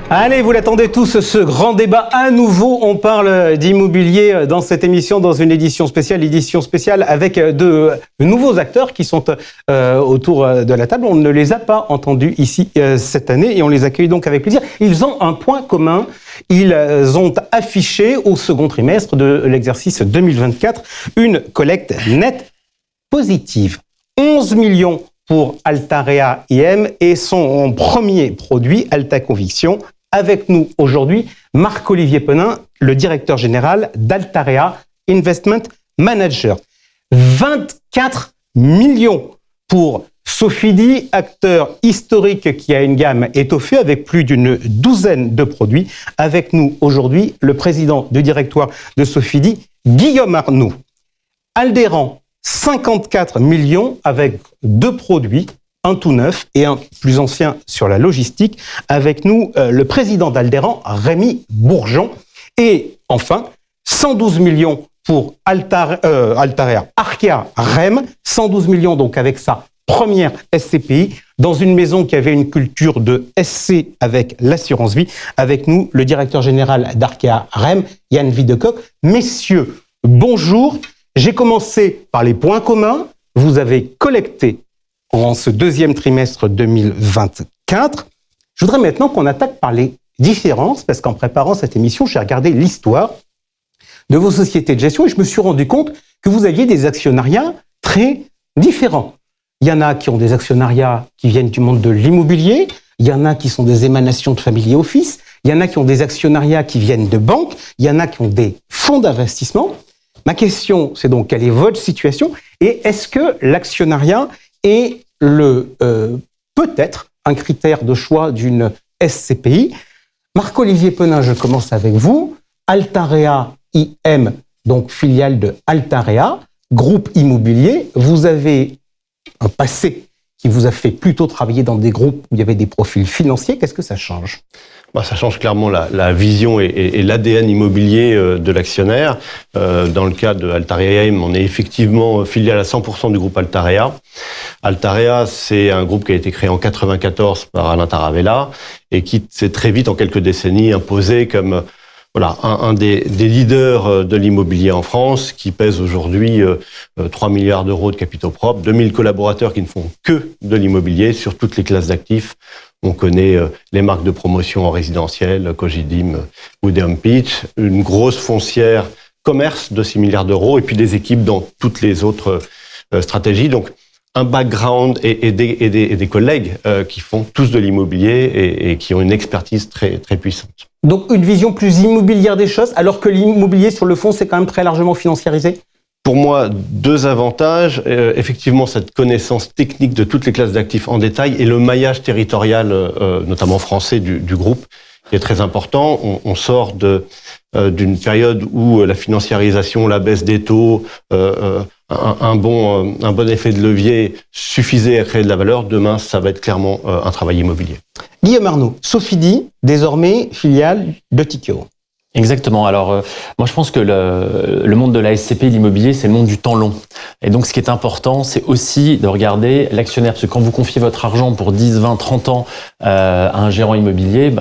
Allez, vous l'attendez tous, ce grand débat. À nouveau, on parle d'immobilier dans cette émission, dans une édition spéciale avec de nouveaux acteurs qui sont autour de la table. On ne les a pas entendus ici cette année et on les accueille donc avec plaisir. Ils ont un point commun. Ils ont affiché au second trimestre de l'exercice 2024 une collecte nette positive. 11 millions pour Altarea IM et son premier produit, Alta Conviction. Avec nous aujourd'hui, Marc-Olivier Penin, le directeur général d'Altarea Investment Manager. 24 millions pour Sofidy, acteur historique qui a une gamme étoffée avec plus d'une douzaine de produits. Avec nous aujourd'hui, le président du directoire de Sofidy, Guillaume Arnoux. Aldéran, 54 millions avec deux produits, un tout neuf et un plus ancien sur la logistique. Avec nous, le président d'Aldéran, Rémi Bourgeon. Et enfin, 112 millions pour Altarea Arkea REM. 112 millions donc avec sa première SCPI dans une maison qui avait une culture de SC avec l'assurance vie. Avec nous, le directeur général d'Arkea REM, Yann Videcoq. Messieurs, bonjour. J'ai commencé par les points communs. Vous avez collecté en ce deuxième trimestre 2024. Je voudrais maintenant qu'on attaque par les différences, parce qu'en préparant cette émission, j'ai regardé l'histoire de vos sociétés de gestion et je me suis rendu compte que vous aviez des actionnariats très différents. Il y en a qui ont des actionnariats qui viennent du monde de l'immobilier, il y en a qui sont des émanations de family office, il y en a qui ont des actionnariats qui viennent de banques, il y en a qui ont des fonds d'investissement. Ma question, c'est donc quelle est votre situation et est-ce que l'actionnariat est peut-être un critère de choix d'une SCPI? Marc-Olivier Penin, je commence avec vous. Altarea IM, donc filiale de Altarea, groupe immobilier. Vous avez un passé qui vous a fait plutôt travailler dans des groupes où il y avait des profils financiers. Qu'est-ce que ça change ? Ça change clairement la vision et l'ADN immobilier de l'actionnaire. Dans le cas de Altarea IM, on est effectivement filiale à 100% du groupe Altarea. Altarea, c'est un groupe qui a été créé en 1994 par Alain Taravella et qui s'est très vite, en quelques décennies, imposé comme un des leaders de l'immobilier en France, qui pèse aujourd'hui 3 milliards d'euros de capitaux propres, 2000 collaborateurs qui ne font que de l'immobilier sur toutes les classes d'actifs. On connaît les marques de promotion en résidentiel, Cogidim, Odeon Pitch, une grosse foncière commerce de 6 milliards d'euros et puis des équipes dans toutes les autres stratégies. Donc, un background et des collègues qui font tous de l'immobilier et qui ont une expertise très, très puissante. Donc, une vision plus immobilière des choses, alors que l'immobilier, sur le fond, c'est quand même très largement financiarisé ? Pour moi, deux avantages. Effectivement, cette connaissance technique de toutes les classes d'actifs en détail et le maillage territorial, notamment français, du groupe, qui est très important. On sort d'une période où la financiarisation, la baisse des taux, un bon effet de levier suffisait à créer de la valeur. Demain, ça va être clairement un travail immobilier. Guillaume Arnoux, Sofidy, désormais filiale de Tikehau. Exactement. Alors, moi, je pense que le monde de la SCPI, l'immobilier, c'est le monde du temps long. Et donc, ce qui est important, c'est aussi de regarder l'actionnaire. Parce que quand vous confiez votre argent pour 10, 20, 30 ans à un gérant immobilier,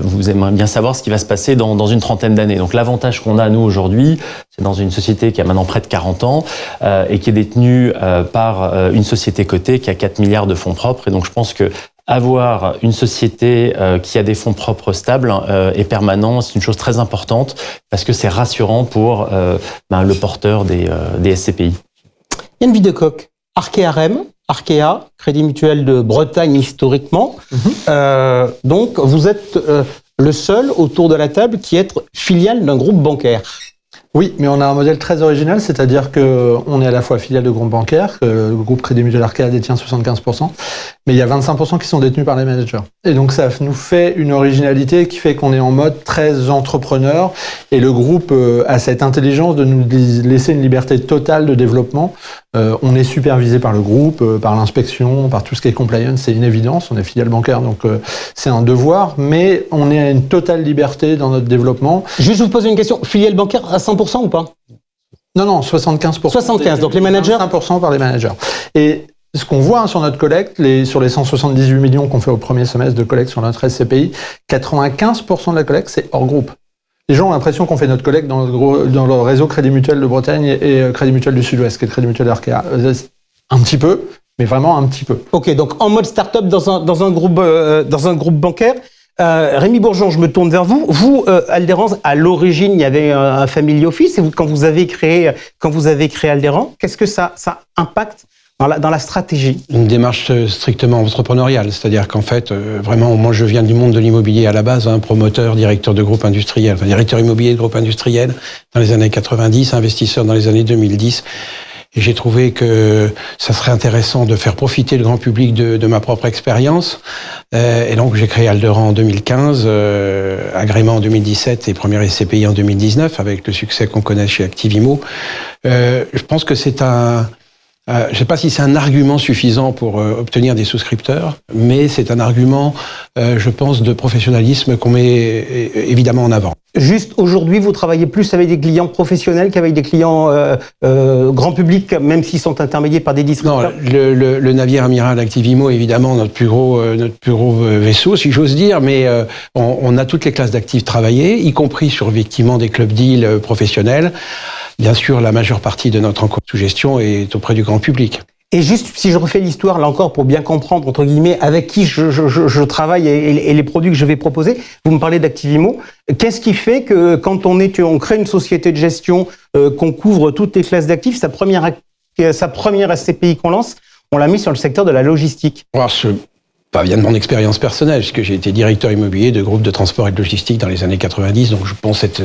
vous aimeriez bien savoir ce qui va se passer dans une trentaine d'années. Donc, l'avantage qu'on a, nous, aujourd'hui, c'est dans une société qui a maintenant près de 40 ans et qui est détenue par une société cotée qui a 4 milliards de fonds propres. Et donc, je pense que avoir une société qui a des fonds propres stables et permanents, c'est une chose très importante parce que c'est rassurant pour le porteur des SCPI. Yann Videcoq, Arkea REM, Arkea, Crédit Mutuel de Bretagne historiquement. Donc, vous êtes le seul autour de la table qui est filiale d'un groupe bancaire. Oui, mais on a un modèle très original, c'est-à-dire qu'on est à la fois filiale de groupe bancaire, que le groupe Crédit Mutuel Arkea détient 75%, mais il y a 25% qui sont détenus par les managers. Et donc ça nous fait une originalité qui fait qu'on est en mode très entrepreneur, et le groupe a cette intelligence de nous laisser une liberté totale de développement. On est supervisé par le groupe, par l'inspection, par tout ce qui est compliance, c'est une évidence, on est filiale bancaire, donc c'est un devoir, mais on est à une totale liberté dans notre développement. Juste, je vous pose une question, filiale bancaire à 100% ou pas ? Non, 75%. 75, donc les managers ? 25% par les managers. Et ce qu'on voit sur notre collecte, sur les 178 millions qu'on fait au premier semestre de collecte sur notre SCPI, 95% de la collecte, c'est hors groupe. Les gens ont l'impression qu'on fait notre collecte dans le réseau Crédit Mutuel de Bretagne et Crédit Mutuel du Sud-Ouest, qui est le Crédit Mutuel d'Arkea. Un petit peu, mais vraiment un petit peu. Ok, donc en mode start-up dans un groupe bancaire. Rémi Bourgeon, je me tourne vers vous. Vous, Aldéran, à l'origine, il y avait un family office. Et quand vous avez créé Aldéran, qu'est-ce que ça impacte dans la stratégie? Une démarche strictement entrepreneuriale, c'est-à-dire qu'en fait, vraiment, moi je viens du monde de l'immobilier à la base, promoteur, directeur de groupe industriel, directeur immobilier de groupe industriel dans les années 90, investisseur dans les années 2010. Et j'ai trouvé que ça serait intéressant de faire profiter le grand public de ma propre expérience. Et donc j'ai créé Aldéran en 2015, agrément en 2017 et première SCPI en 2019, avec le succès qu'on connaît chez Activimo. Je pense que c'est je ne sais pas si c'est un argument suffisant pour obtenir des souscripteurs, mais c'est un argument, je pense, de professionnalisme qu'on met évidemment en avant. Juste aujourd'hui, vous travaillez plus avec des clients professionnels qu'avec des clients grand public, même s'ils sont intermédiés par des distributeurs? Non, le navire amiral Activimo est évidemment notre plus gros vaisseau, si j'ose dire, mais on a toutes les classes d'actifs travaillées, y compris sur effectivement des clubs deals professionnels. Bien sûr, la majeure partie de notre encours sous gestion est auprès du grand public. Et juste, si je refais l'histoire, là encore, pour bien comprendre, entre guillemets, avec qui je travaille et les produits que je vais proposer, vous me parlez d'Activimo. Qu'est-ce qui fait que quand on crée une société de gestion, qu'on couvre toutes les classes d'actifs, sa première SCPI qu'on lance, on l'a mis sur le secteur de la logistique? Ça vient de mon expérience personnelle, puisque j'ai été directeur immobilier de groupes de transport et de logistique dans les années 90, donc je pense être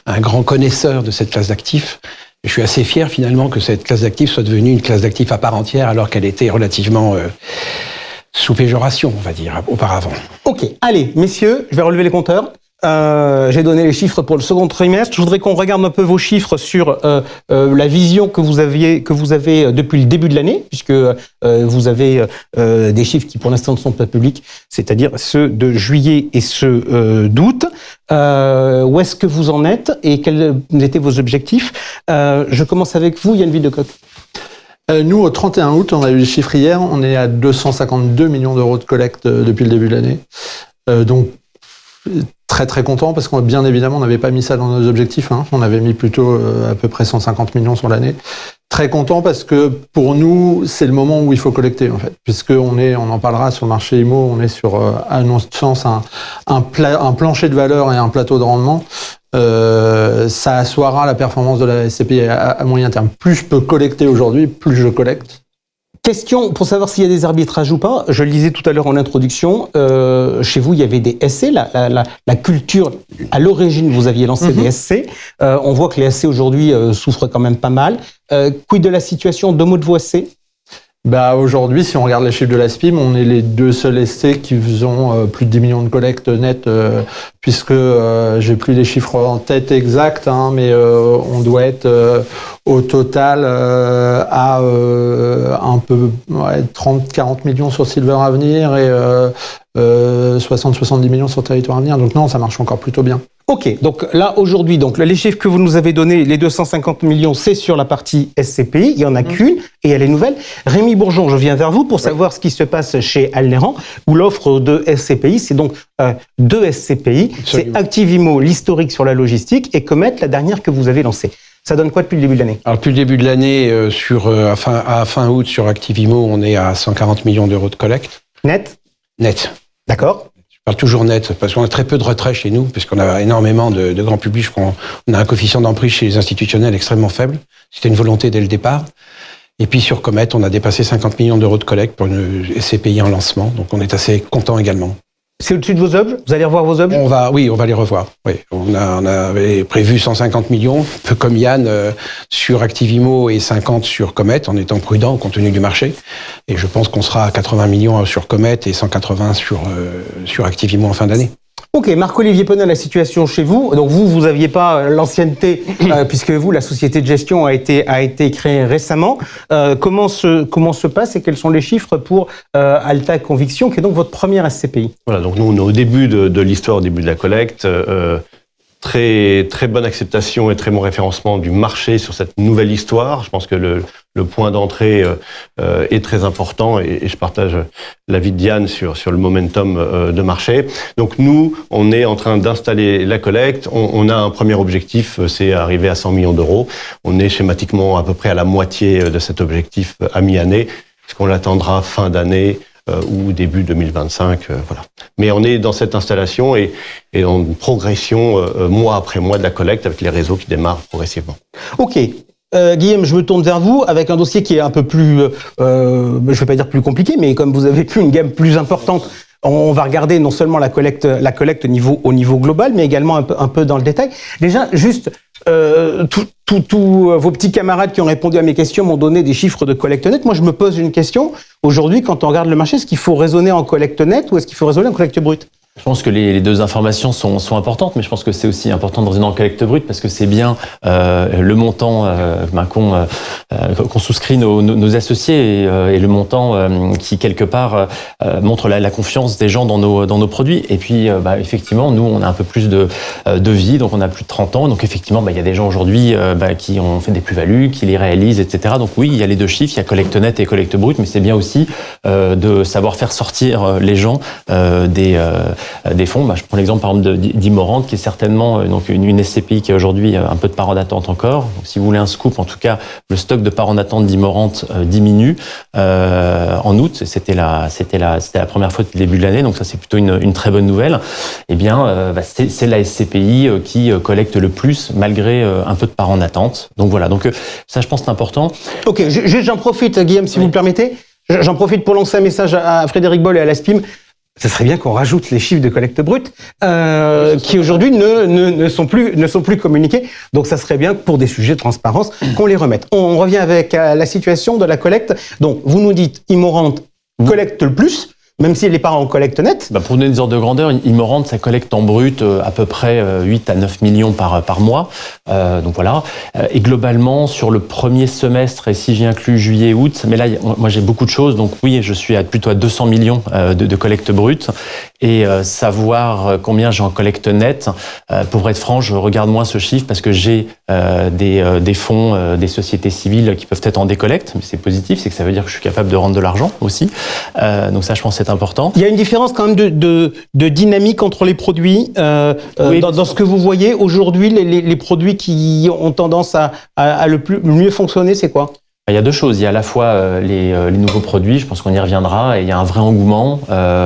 un grand connaisseur de cette classe d'actifs. Je suis assez fier finalement que cette classe d'actifs soit devenue une classe d'actifs à part entière, alors qu'elle était relativement sous péjoration, on va dire, auparavant. Ok, allez, messieurs, je vais relever les compteurs. J'ai donné les chiffres pour le second trimestre. Je voudrais qu'on regarde un peu vos chiffres sur la vision que vous avez depuis le début de l'année, puisque vous avez des chiffres qui pour l'instant ne sont pas publics, c'est-à-dire ceux de juillet et ceux d'août. Où est-ce que vous en êtes et quels étaient vos objectifs? Je commence avec vous, Yann Videcoq. Nous, au 31 août, on a eu les chiffres hier, on est à 252 millions d'euros de collecte depuis le début de l'année. Donc, très très content parce qu'on bien évidemment on n'avait pas mis ça dans nos objectifs, on avait mis plutôt à peu près 150 millions sur l'année. Très content parce que pour nous c'est le moment où il faut collecter en fait, puisque on en parlera sur le marché IMO, on est sur à notre sens un plancher de valeur et un plateau de rendement. Ça assoira la performance de la SCPI à moyen terme. Plus je peux collecter aujourd'hui, plus je collecte. Question pour savoir s'il y a des arbitrages ou pas. Je le disais tout à l'heure en introduction, chez vous, il y avait des SC. La culture, à l'origine, vous aviez lancé des SC. On voit que les SC aujourd'hui souffrent quand même pas mal. Quid de la situation? 2 mots de vos SC? Aujourd'hui, si on regarde les chiffres de la SPIM, on est les 2 seuls SC qui faisons plus de 10 millions de collectes nettes, puisque j'ai plus les chiffres en tête exacts, mais on doit être au total à un peu 30-40 millions sur Silver Avenir et 60-70 millions sur Territoire Avenir. Donc non, ça marche encore plutôt bien. Ok, donc là aujourd'hui, les chiffres que vous nous avez donnés, les 250 millions, c'est sur la partie SCPI, il n'y en a qu'une et elle est nouvelle. Rémi Bourgeon, je viens vers vous pour savoir ce qui se passe chez Aldéran, où l'offre de SCPI, c'est donc 2 SCPI, c'est Activimo, l'historique sur la logistique, et Comet, la dernière que vous avez lancée. Ça donne quoi depuis le début de l'année? Alors depuis le début de l'année, à fin août sur Activimo, on est à 140 millions d'euros de collecte. Net? Net. D'accord. Je parle toujours net, parce qu'on a très peu de retraits chez nous, puisqu'on a énormément de grand public. On a un coefficient d'emprise chez les institutionnels extrêmement faible. C'était une volonté dès le départ. Et puis sur Comet, on a dépassé 50 millions d'euros de collecte pour une SCPI en lancement. Donc on est assez content également. C'est au-dessus de vos objets? Vous allez revoir vos objets? On va les revoir. Oui. On avait prévu 150 millions, peu comme Yann, sur Activimo et 50 sur Comet, en étant prudent compte tenu du marché. Et je pense qu'on sera à 80 millions sur Comet et 180 sur Activimo en fin d'année. Ok, Marc-Olivier Penel, la situation chez vous. Donc vous aviez pas l'ancienneté, puisque vous, la société de gestion a été créée récemment. Comment se passe et quels sont les chiffres pour Alta Conviction, qui est donc votre première SCPI? Voilà, donc nous on est au début de l'histoire, au début de la collecte. très très bonne acceptation et très bon référencement du marché sur cette nouvelle histoire. Je pense que le point d'entrée est très important et je partage l'avis de Diane sur le momentum de marché. Donc nous, on est en train d'installer la collecte. On a un premier objectif, c'est arriver à 100 millions d'euros. On est schématiquement à peu près à la moitié de cet objectif à mi-année. Est-ce qu'on l'attendra fin d'année ou début 2025, voilà. Mais on est dans cette installation et en progression mois après mois de la collecte avec les réseaux qui démarrent progressivement. Ok. Guillaume, je me tourne vers vous avec un dossier qui est un peu plus, je ne vais pas dire plus compliqué, mais comme vous avez plus une gamme plus importante, on va regarder non seulement la collecte au niveau global, mais également un peu dans le détail. Déjà, juste, tous vos petits camarades qui ont répondu à mes questions m'ont donné des chiffres de collecte nette. Moi, je me pose une question. Aujourd'hui, quand on regarde le marché, est-ce qu'il faut raisonner en collecte nette ou est-ce qu'il faut raisonner en collecte brute ? Je pense que les deux informations sont importantes, mais je pense que c'est aussi important de raisonner en collecte brute parce que c'est bien le montant qu'on souscrit nos associés et le montant qui quelque part montre la confiance des gens dans nos produits. Et puis effectivement, nous on a un peu plus de vie, donc on a plus de 30 ans, donc effectivement il y a des gens aujourd'hui qui ont fait des plus-values, qui les réalisent, etc. Donc oui, il y a les deux chiffres, il y a collecte nette et collecte brute, mais c'est bien aussi de savoir faire sortir les gens des fonds. Je prends l'exemple par exemple d'Immorente, qui est certainement donc une SCPI qui a aujourd'hui un peu de part en attente encore. Donc, si vous voulez un scoop, en tout cas, le stock de part en attente d'Immorente diminue en août. C'était la première fois depuis le début de l'année, donc ça c'est plutôt une très bonne nouvelle. Eh bien, c'est la SCPI qui collecte le plus malgré un peu de part en attente. Donc voilà. Donc ça, je pense, c'est important. Ok, j'en profite, Guillaume, si vous le permettez. J'en profite pour lancer un message à Frédéric Boll et à la SPIM. Ce serait bien qu'on rajoute les chiffres de collecte brute qui aujourd'hui ne sont plus communiqués. Donc ça serait bien pour des sujets de transparence qu'on les remette. On revient avec la situation de la collecte. Donc vous nous dites Immorente collecte le plus, même si elle n'est pas en collecte nette. Pour donner des ordres de grandeur, Immorente, ça collecte en brut à peu près 8 à 9 millions par mois. Donc voilà. Et globalement, sur le premier semestre, et si j'y inclus juillet et août, mais là, moi j'ai beaucoup de choses, donc oui, je suis plutôt à 200 millions de collecte brute. Et savoir combien j'ai en collecte nette, pour être franc, je regarde moins ce chiffre parce que j'ai des fonds, des sociétés civiles qui peuvent être en décollecte, mais c'est positif, c'est que ça veut dire que je suis capable de rendre de l'argent aussi. Donc ça, je pense, c'est important. Il y a une différence quand même de dynamique entre les produits. Oui, dans ce que vous voyez aujourd'hui, les produits qui ont tendance à le mieux fonctionner, c'est quoi ? Il y a deux choses. Il y a à la fois les nouveaux produits, je pense qu'on y reviendra, et il y a un vrai engouement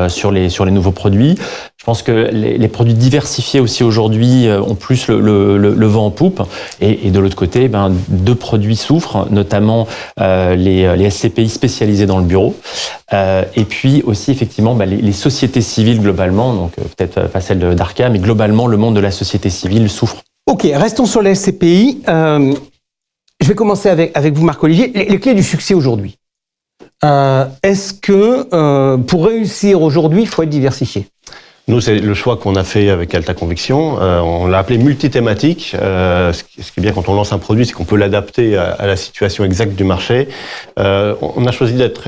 sur les nouveaux produits. Je pense que les produits diversifiés aussi aujourd'hui ont plus le vent en poupe. Et de l'autre côté, deux produits souffrent, notamment les SCPI spécialisés dans le bureau. Et puis aussi effectivement les sociétés civiles globalement, donc peut-être pas celle d'Arca, mais globalement le monde de la société civile souffre. Ok, restons sur les SCPI. Je vais commencer avec vous, Marc-Olivier. Les clés du succès aujourd'hui. Est-ce que pour réussir aujourd'hui, il faut être diversifié ? Nous, c'est le choix qu'on a fait avec Alta Conviction. On l'a appelé multithématique. Ce qui est bien quand on lance un produit, c'est qu'on peut l'adapter à la situation exacte du marché. On a choisi d'être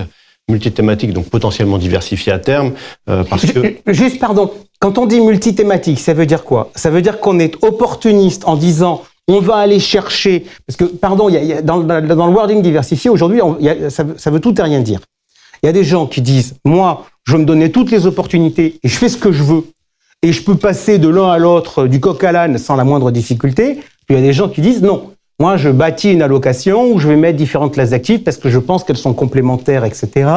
multithématique, donc potentiellement diversifié à terme, parce que... Juste, pardon, quand on dit multithématique, ça veut dire quoi ? Ça veut dire qu'on est opportuniste en disant... On va aller chercher, parce que, pardon, dans le wording diversifié, aujourd'hui, ça veut tout et rien dire. Il y a des gens qui disent, moi, je vais me donner toutes les opportunités et je fais ce que je veux et je peux passer de l'un à l'autre, du coq à l'âne sans la moindre difficulté. Puis il y a des gens qui disent, non, moi, je bâtis une allocation où je vais mettre différentes classes d'actifs parce que je pense qu'elles sont complémentaires, etc.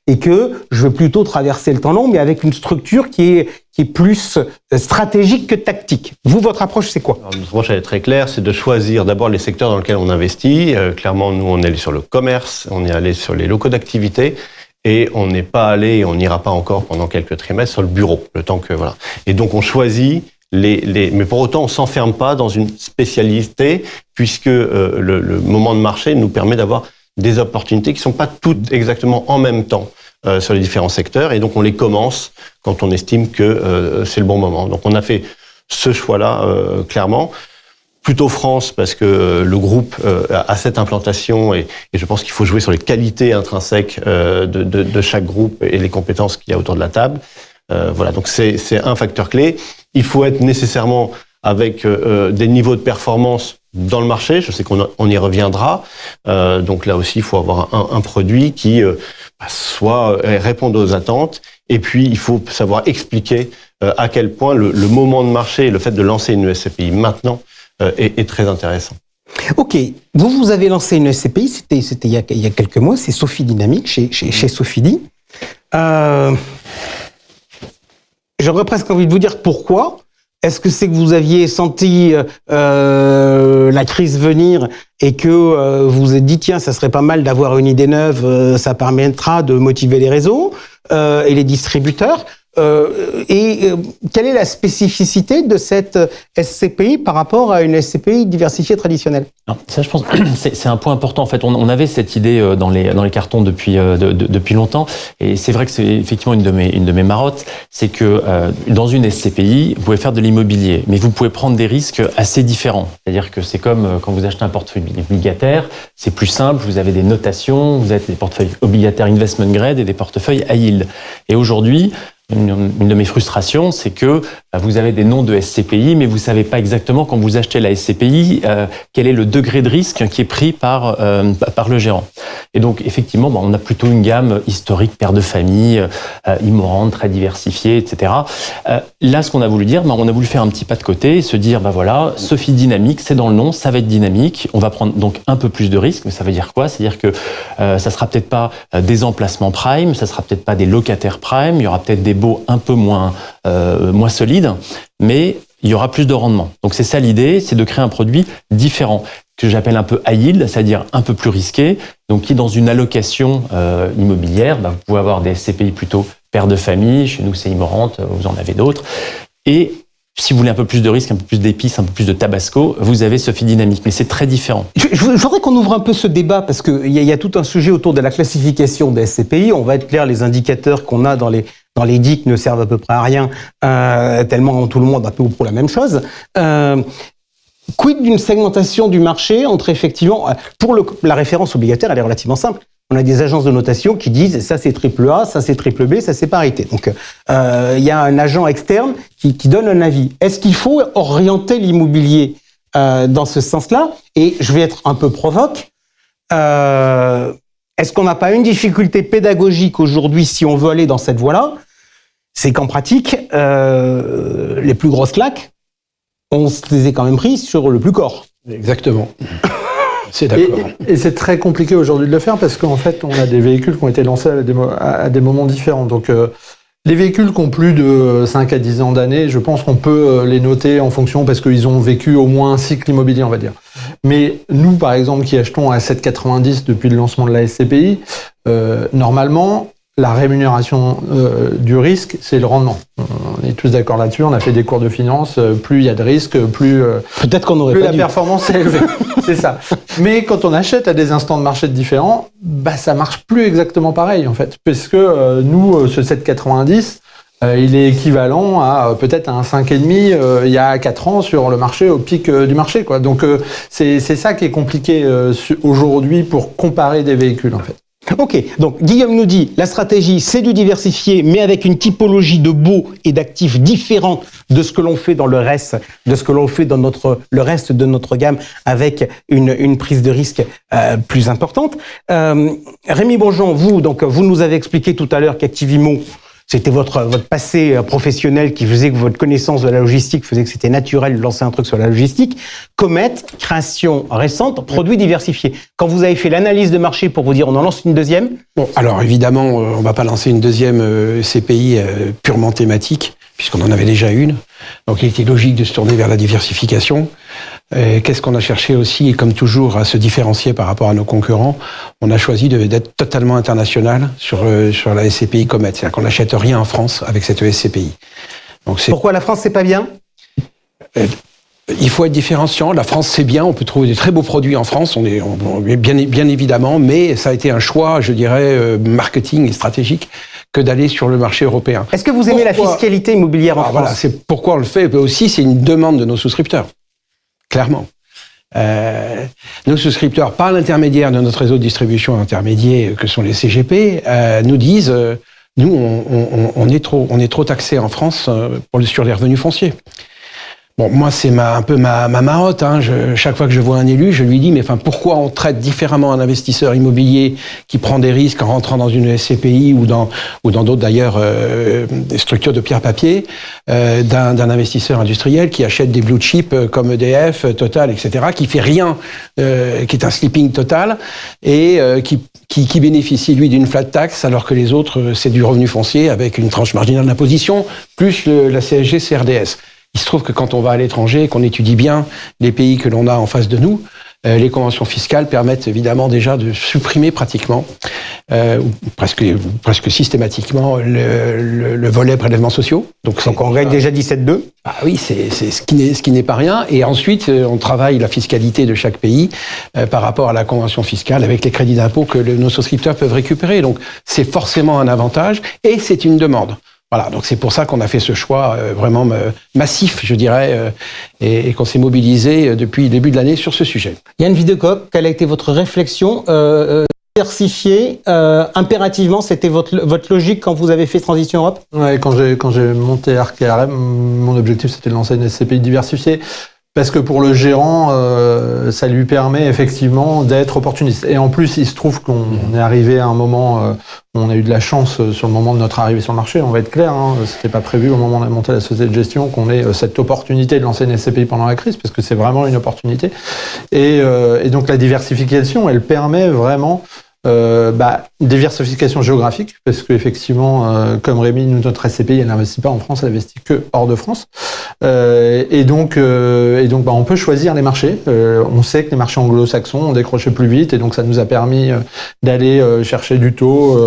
Et que je veux plutôt traverser le temps long, mais avec une structure qui est plus stratégique que tactique. Vous, votre approche, c'est quoi ? Alors, notre approche, elle est très claire, c'est de choisir d'abord les secteurs dans lesquels on investit. Clairement, nous, on est allé sur le commerce, on est allé sur les locaux d'activité, et on n'est pas allé, on n'ira pas encore pendant quelques trimestres sur le bureau, le temps que voilà. Et donc, on choisit mais pour autant, on s'enferme pas dans une spécialité, puisque le moment de marché nous permet d'avoir des opportunités qui sont pas toutes exactement en même temps sur les différents secteurs, et donc on les commence quand on estime que c'est le bon moment. Donc on a fait ce choix-là clairement, plutôt France parce que le groupe a cette implantation et je pense qu'il faut jouer sur les qualités intrinsèques de chaque groupe et les compétences qu'il y a autour de la table. Voilà, donc c'est un facteur clé. Il faut être nécessairement avec des niveaux de performance dans le marché. Je sais qu'on y reviendra. Donc là aussi, il faut avoir un produit qui soit réponde aux attentes. Et puis, il faut savoir expliquer à quel point le moment de marché et le fait de lancer une SCPI maintenant est très intéressant. Ok, vous avez lancé une SCPI, c'était il y a quelques mois, c'est Sophie Dynamique chez Sofidy. J'aurais presque envie de vous dire pourquoi. Est-ce que c'est que vous aviez senti la crise venir et que vous vous êtes dit tiens, ça serait pas mal d'avoir une idée neuve, ça permettra de motiver les réseaux et les distributeurs. Quelle est la spécificité de cette SCPI par rapport à une SCPI diversifiée traditionnelle? Alors, ça, je pense, c'est un point important. En fait, on avait cette idée dans les cartons depuis longtemps, et c'est vrai que c'est effectivement une de mes marottes, c'est que dans une SCPI, vous pouvez faire de l'immobilier, mais vous pouvez prendre des risques assez différents. C'est-à-dire que c'est comme quand vous achetez un portefeuille obligataire, c'est plus simple. Vous avez des notations, vous avez des portefeuilles obligataires investment grade et des portefeuilles high yield. Et aujourd'hui, une de mes frustrations, c'est que vous avez des noms de SCPI, mais vous savez pas exactement quand vous achetez la SCPI quel est le degré de risque qui est pris par le gérant. Et donc effectivement, on a plutôt une gamme historique, père de famille, immorante, très diversifiée, etc. Là, ce qu'on a voulu dire, on a voulu faire un petit pas de côté et se dire, voilà, Sophie Dynamique, c'est dans le nom, ça va être dynamique. On va prendre donc un peu plus de risques. Mais ça veut dire quoi? C'est-à-dire que ça sera peut-être pas des emplacements prime, ça sera peut-être pas des locataires prime, il y aura peut-être des baux un peu moins solides, mais il y aura plus de rendement. Donc c'est ça l'idée, c'est de créer un produit différent, que j'appelle un peu high yield, c'est-à-dire un peu plus risqué, donc qui dans une allocation immobilière, vous pouvez avoir des SCPI plutôt père de famille, chez nous c'est immorante, vous en avez d'autres, et si vous voulez un peu plus de risque, un peu plus d'épices, un peu plus de tabasco, vous avez Sophie Dynamique, mais c'est très différent. Je voudrais qu'on ouvre un peu ce débat, parce qu'il y a tout un sujet autour de la classification des SCPI. On va être clair, les indicateurs qu'on a dans les DIC ne servent à peu près à rien, tellement tout le monde a peu ou prou la même chose. Quid d'une segmentation du marché entre effectivement, pour la référence obligataire, elle est relativement simple. On a des agences de notation qui disent ça c'est triple A, ça c'est triple B, ça c'est parité. Donc il y a un agent externe qui donne un avis. Est-ce qu'il faut orienter l'immobilier dans ce sens-là? Et je vais être un peu provoque. Est-ce qu'on n'a pas une difficulté pédagogique aujourd'hui si on veut aller dans cette voie-là? C'est qu'en pratique, les plus grosses claques, on se les a quand même prises sur le plus corps. Exactement. C'est d'accord. Et c'est très compliqué aujourd'hui de le faire parce qu'en fait, on a des véhicules qui ont été lancés à des moments différents. Donc, les véhicules qui ont plus de 5 à 10 ans d'années, je pense qu'on peut les noter en fonction parce qu'ils ont vécu au moins un cycle immobilier, on va dire. Mais nous, par exemple, qui achetons à 7,90 depuis le lancement de la SCPI, normalement, la rémunération du risque, c'est le rendement. On est tous d'accord là-dessus. On a fait des cours de finance. Plus il y a de risques, plus peut-être qu'on aurait plus pas la dû. performance est élevée. C'est ça. Mais quand on achète à des instants de marché différents, ça marche plus exactement pareil en fait, parce que nous, ce 7,90, il est équivalent à peut-être un 5,5 il y a 4 ans sur le marché au pic du marché, quoi. Donc c'est ça qui est compliqué aujourd'hui pour comparer des véhicules en fait. Ok, donc Guillaume nous dit, la stratégie c'est du diversifié, mais avec une typologie de baux et d'actifs différents de ce que l'on fait dans le reste, de ce que l'on fait dans le reste de notre gamme, avec une prise de risque plus importante. Rémi Bonjean, vous nous avez expliqué tout à l'heure qu'Activimo, c'était votre passé professionnel qui faisait que votre connaissance de la logistique faisait que c'était naturel de lancer un truc sur la logistique. Comet, création récente, produit diversifié. Quand vous avez fait l'analyse de marché pour vous dire on en lance une deuxième? Bon, alors évidemment, on va pas lancer une deuxième CPI purement thématique, puisqu'on en avait déjà une. Donc il était logique de se tourner vers la diversification. Qu'est-ce qu'on a cherché aussi, et comme toujours, à se différencier par rapport à nos concurrents? On a choisi d'être totalement international sur la SCPI Comet. C'est-à-dire qu'on n'achète rien en France avec cette SCPI. Donc pourquoi la France, c'est pas bien? Il faut être différenciant. La France, c'est bien. On peut trouver des très beaux produits en France. On est bien évidemment, mais ça a été un choix, je dirais, marketing et stratégique que d'aller sur le marché européen. Est-ce que vous aimez la fiscalité immobilière en France? Voilà, c'est pourquoi on le fait. Mais aussi, c'est une demande de nos souscripteurs. Clairement. Nos souscripteurs, par l'intermédiaire de notre réseau de distribution intermédiaire, que sont les CGP, nous disent, nous, on est trop taxés en France sur les revenus fonciers. Bon, moi, c'est un peu ma marotte. Hein. Chaque fois que je vois un élu, je lui dis, mais pourquoi on traite différemment un investisseur immobilier qui prend des risques en rentrant dans une SCPI ou dans d'autres d'ailleurs des structures de pierre-papier, d'un investisseur industriel qui achète des blue chips comme EDF, Total, etc., qui fait rien, qui est un sleeping total et qui bénéficie lui d'une flat tax alors que les autres c'est du revenu foncier avec une tranche marginale d'imposition plus la CSG CRDS. Il se trouve que quand on va à l'étranger, qu'on étudie bien les pays que l'on a en face de nous, les conventions fiscales permettent évidemment déjà de supprimer pratiquement, presque systématiquement, le volet prélèvements sociaux. Donc on gagne déjà 17,2. Ah oui, c'est ce qui n'est pas rien. Et ensuite, on travaille la fiscalité de chaque pays par rapport à la convention fiscale avec les crédits d'impôt que nos souscripteurs peuvent récupérer. Donc c'est forcément un avantage et c'est une demande. Voilà, donc c'est pour ça qu'on a fait ce choix vraiment massif, je dirais, et qu'on s'est mobilisé depuis le début de l'année sur ce sujet. Yann Videcoq, quelle a été votre réflexion diversifier impérativement, c'était votre logique quand vous avez fait Transition Europe? Ouais, quand j'ai monté ARC-KRM, mon objectif c'était de lancer une SCPI diversifiée. Parce que pour le gérant, ça lui permet effectivement d'être opportuniste. Et en plus, il se trouve qu'on est arrivé à un moment, on a eu de la chance sur le moment de notre arrivée sur le marché, on va être clair, hein, c'était pas prévu au moment où on a monté la société de gestion qu'on ait cette opportunité de lancer une SCPI pendant la crise, parce que c'est vraiment une opportunité. Et donc la diversification, elle permet vraiment diversification géographique, parce qu'effectivement, comme Rémi, notre SCPI, elle n'investit pas en France, elle investit que hors de France. Et donc, on peut choisir les marchés. On sait que les marchés anglo-saxons ont décroché plus vite, et donc ça nous a permis d'aller chercher du taux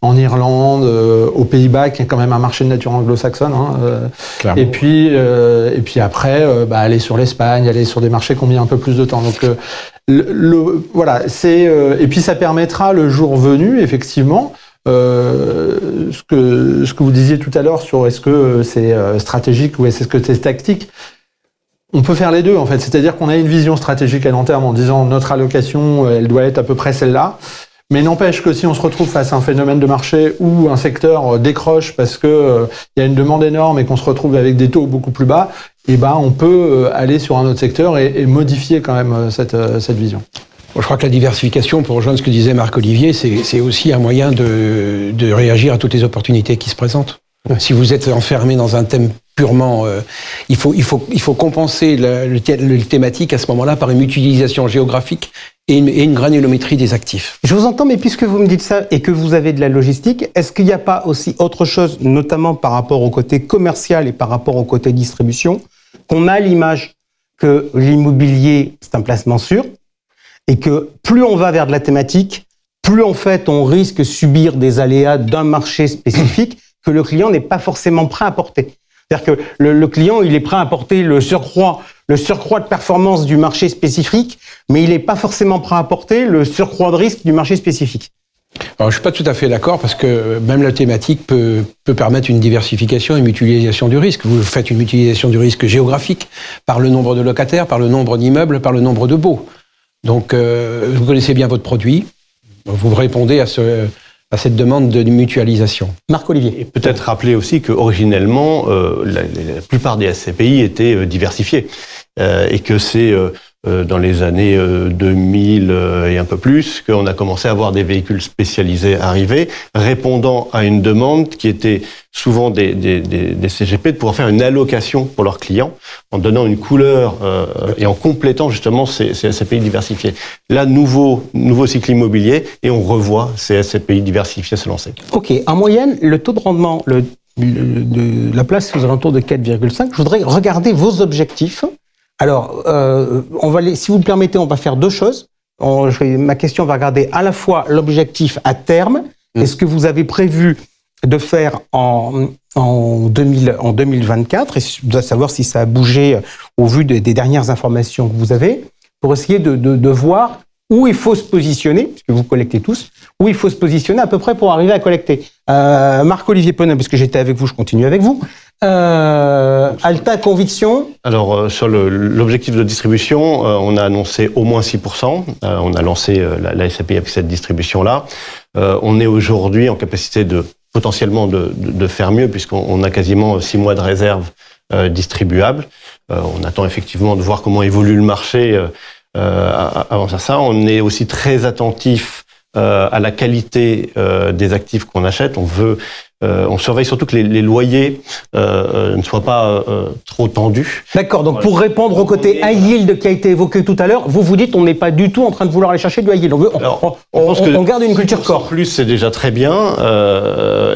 en Irlande, aux Pays-Bas, qui est quand même un marché de nature anglo-saxonne. Hein, et puis après, aller sur l'Espagne, aller sur des marchés qui ont mis un peu plus de temps. Donc voilà, et puis ça permettra le jour venu, effectivement, ce que vous disiez tout à l'heure sur est-ce que c'est stratégique ou est-ce que c'est tactique. On peut faire les deux en fait, c'est-à-dire qu'on a une vision stratégique à long terme en disant notre allocation, elle doit être à peu près celle-là. Mais n'empêche que si on se retrouve face à un phénomène de marché où un secteur décroche parce que il y a une demande énorme et qu'on se retrouve avec des taux beaucoup plus bas, on peut aller sur un autre secteur et modifier quand même cette vision. Je crois que la diversification, pour rejoindre ce que disait Marc-Olivier, c'est aussi un moyen de réagir à toutes les opportunités qui se présentent. Si vous êtes enfermé dans un thème purement, il faut compenser le thématique à ce moment-là par une mutualisation géographique et une granulométrie des actifs. Je vous entends, mais puisque vous me dites ça et que vous avez de la logistique, est-ce qu'il n'y a pas aussi autre chose, notamment par rapport au côté commercial et par rapport au côté distribution, qu'on a l'image que l'immobilier, c'est un placement sûr, et que plus on va vers de la thématique, plus en fait on risque de subir des aléas d'un marché spécifique que le client n'est pas forcément prêt à porter. C'est-à-dire que le client, il est prêt à porter le surcroît de performance du marché spécifique, mais il n'est pas forcément prêt à porter le surcroît de risque du marché spécifique. Alors, je suis pas tout à fait d'accord parce que même la thématique peut permettre une diversification et une mutualisation du risque. Vous faites une mutualisation du risque géographique par le nombre de locataires, par le nombre d'immeubles, par le nombre de baux. Donc, vous connaissez bien votre produit, vous répondez à cette demande de mutualisation. Marc-Olivier. Et peut-être rappeler aussi qu'originellement, la plupart des SCPI étaient diversifiés et que c'est dans les années 2000 et un peu plus qu'on a commencé à voir des véhicules spécialisés arriver, répondant à une demande qui était souvent des CGP de pouvoir faire une allocation pour leurs clients en donnant une couleur et en complétant justement ces SCPI diversifiés. Là, nouveau cycle immobilier et on revoit ces SCPI diversifiés se lancer. Ok, en moyenne, le taux de rendement de la place aux alentours de 4,5. Je voudrais regarder vos objectifs. Alors, si vous le permettez, on va faire deux choses. Ma question va regarder à la fois l'objectif à terme et ce que vous avez prévu de faire en 2024, et je dois savoir si ça a bougé au vu des dernières informations que vous avez, pour essayer de voir où il faut se positionner, puisque vous collectez tous, où il faut se positionner à peu près pour arriver à collecter. Marc-Olivier Ponel, parce que j'étais avec vous, je continue avec vous. Alta Conviction. Alors, sur l'objectif de distribution, on a annoncé au moins 6%. On a lancé la SCPI avec cette distribution-là. On est aujourd'hui en capacité potentiellement de faire mieux, puisqu'on a quasiment 6 mois de réserve distribuables. On attend effectivement de voir comment évolue le marché avant ça. On est aussi très attentif à la qualité des actifs qu'on achète. On surveille surtout que les loyers ne soient pas trop tendus. D'accord, donc pour répondre au côté high yield qui a été évoqué tout à l'heure, vous dites on n'est pas du tout en train de vouloir aller chercher du high yield. On garde une culture core. Plus, c'est déjà très bien.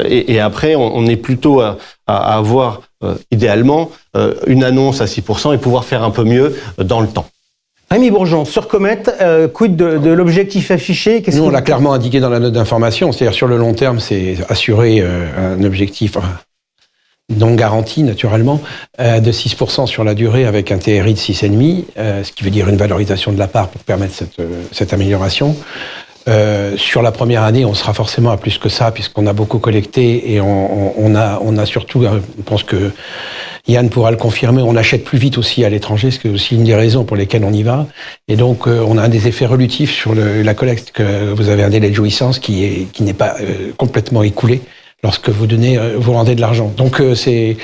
Et après, on est plutôt à avoir, idéalement, une annonce à 6% et pouvoir faire un peu mieux dans le temps. Rémi Bourgeon, sur Comet, quid de l'objectif affiché? Nous, on l'a clairement indiqué dans la note d'information, c'est-à-dire sur le long terme, c'est assurer un objectif non garanti, naturellement, de 6% sur la durée avec un TRI de 6,5, ce qui veut dire une valorisation de la part pour permettre cette amélioration. Sur la première année, on sera forcément à plus que ça, puisqu'on a beaucoup collecté et on a surtout, je pense que Yann pourra le confirmer, on achète plus vite aussi à l'étranger, ce qui est aussi une des raisons pour lesquelles on y va. Et donc, on a un des effets relutifs sur la collecte, que vous avez un délai de jouissance qui n'est pas complètement écoulé lorsque vous rendez de l'argent. Donc, c'est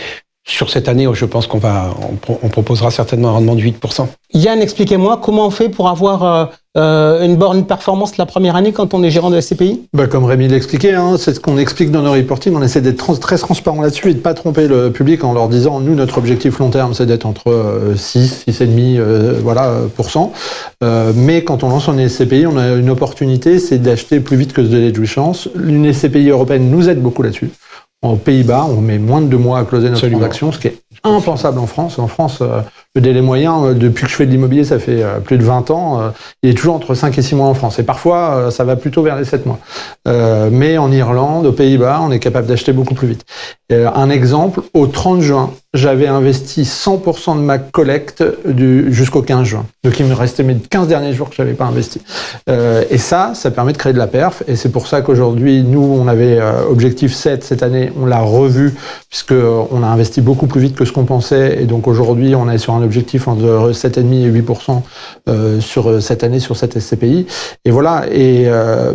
sur cette année, je pense on proposera certainement un rendement de 8%. Yann, expliquez-moi comment on fait pour avoir une bonne performance la première année quand on est gérant de SCPI? Comme Rémi l'expliquait, c'est ce qu'on explique dans nos reporting. On essaie d'être très transparent là-dessus et de pas tromper le public en leur disant, nous, notre objectif long terme, c'est d'être entre 6,5%. Mais quand on lance une SCPI, on a une opportunité, c'est d'acheter plus vite que ce délai de jouissance. Une SCPI européenne nous aide beaucoup là-dessus. Aux Pays-Bas, on met moins de 2 mois à closer notre transaction, ce qui est impensable en France. En France, le délai moyen, depuis que je fais de l'immobilier, ça fait plus de 20 ans, il est toujours entre 5 et 6 mois en France. Et parfois, ça va plutôt vers les 7 mois. Mais en Irlande, aux Pays-Bas, on est capable d'acheter beaucoup plus vite. Un exemple, au 30 juin, j'avais investi 100% de ma collecte jusqu'au 15 juin. Donc il me restait mes 15 derniers jours que je n'avais pas investi. Et ça permet de créer de la perf. Et c'est pour ça qu'aujourd'hui, nous, on avait objectif 7 cette année, on l'a revu, puisqu'on a investi beaucoup plus vite que ce qu'on pensait. Et donc aujourd'hui, on est sur un objectif entre 7,5 et 8% sur cette année, sur cette SCPI. Et voilà.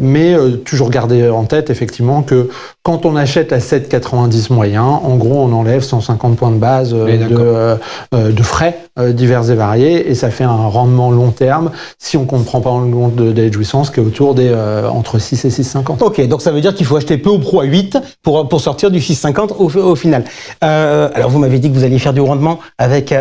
Mais toujours garder en tête, effectivement, que quand on achète à 7,90 moyen, en gros, on enlève 150 points de base de frais divers et variés, et ça fait un rendement long terme, si on ne comprend pas en compte de délai de jouissance, qui est autour des entre 6 et 6,50. Ok, donc ça veut dire qu'il faut acheter peu ou pro à 8 pour sortir du 6,50 au final. Alors vous m'avez dit que vous alliez faire du rendement avec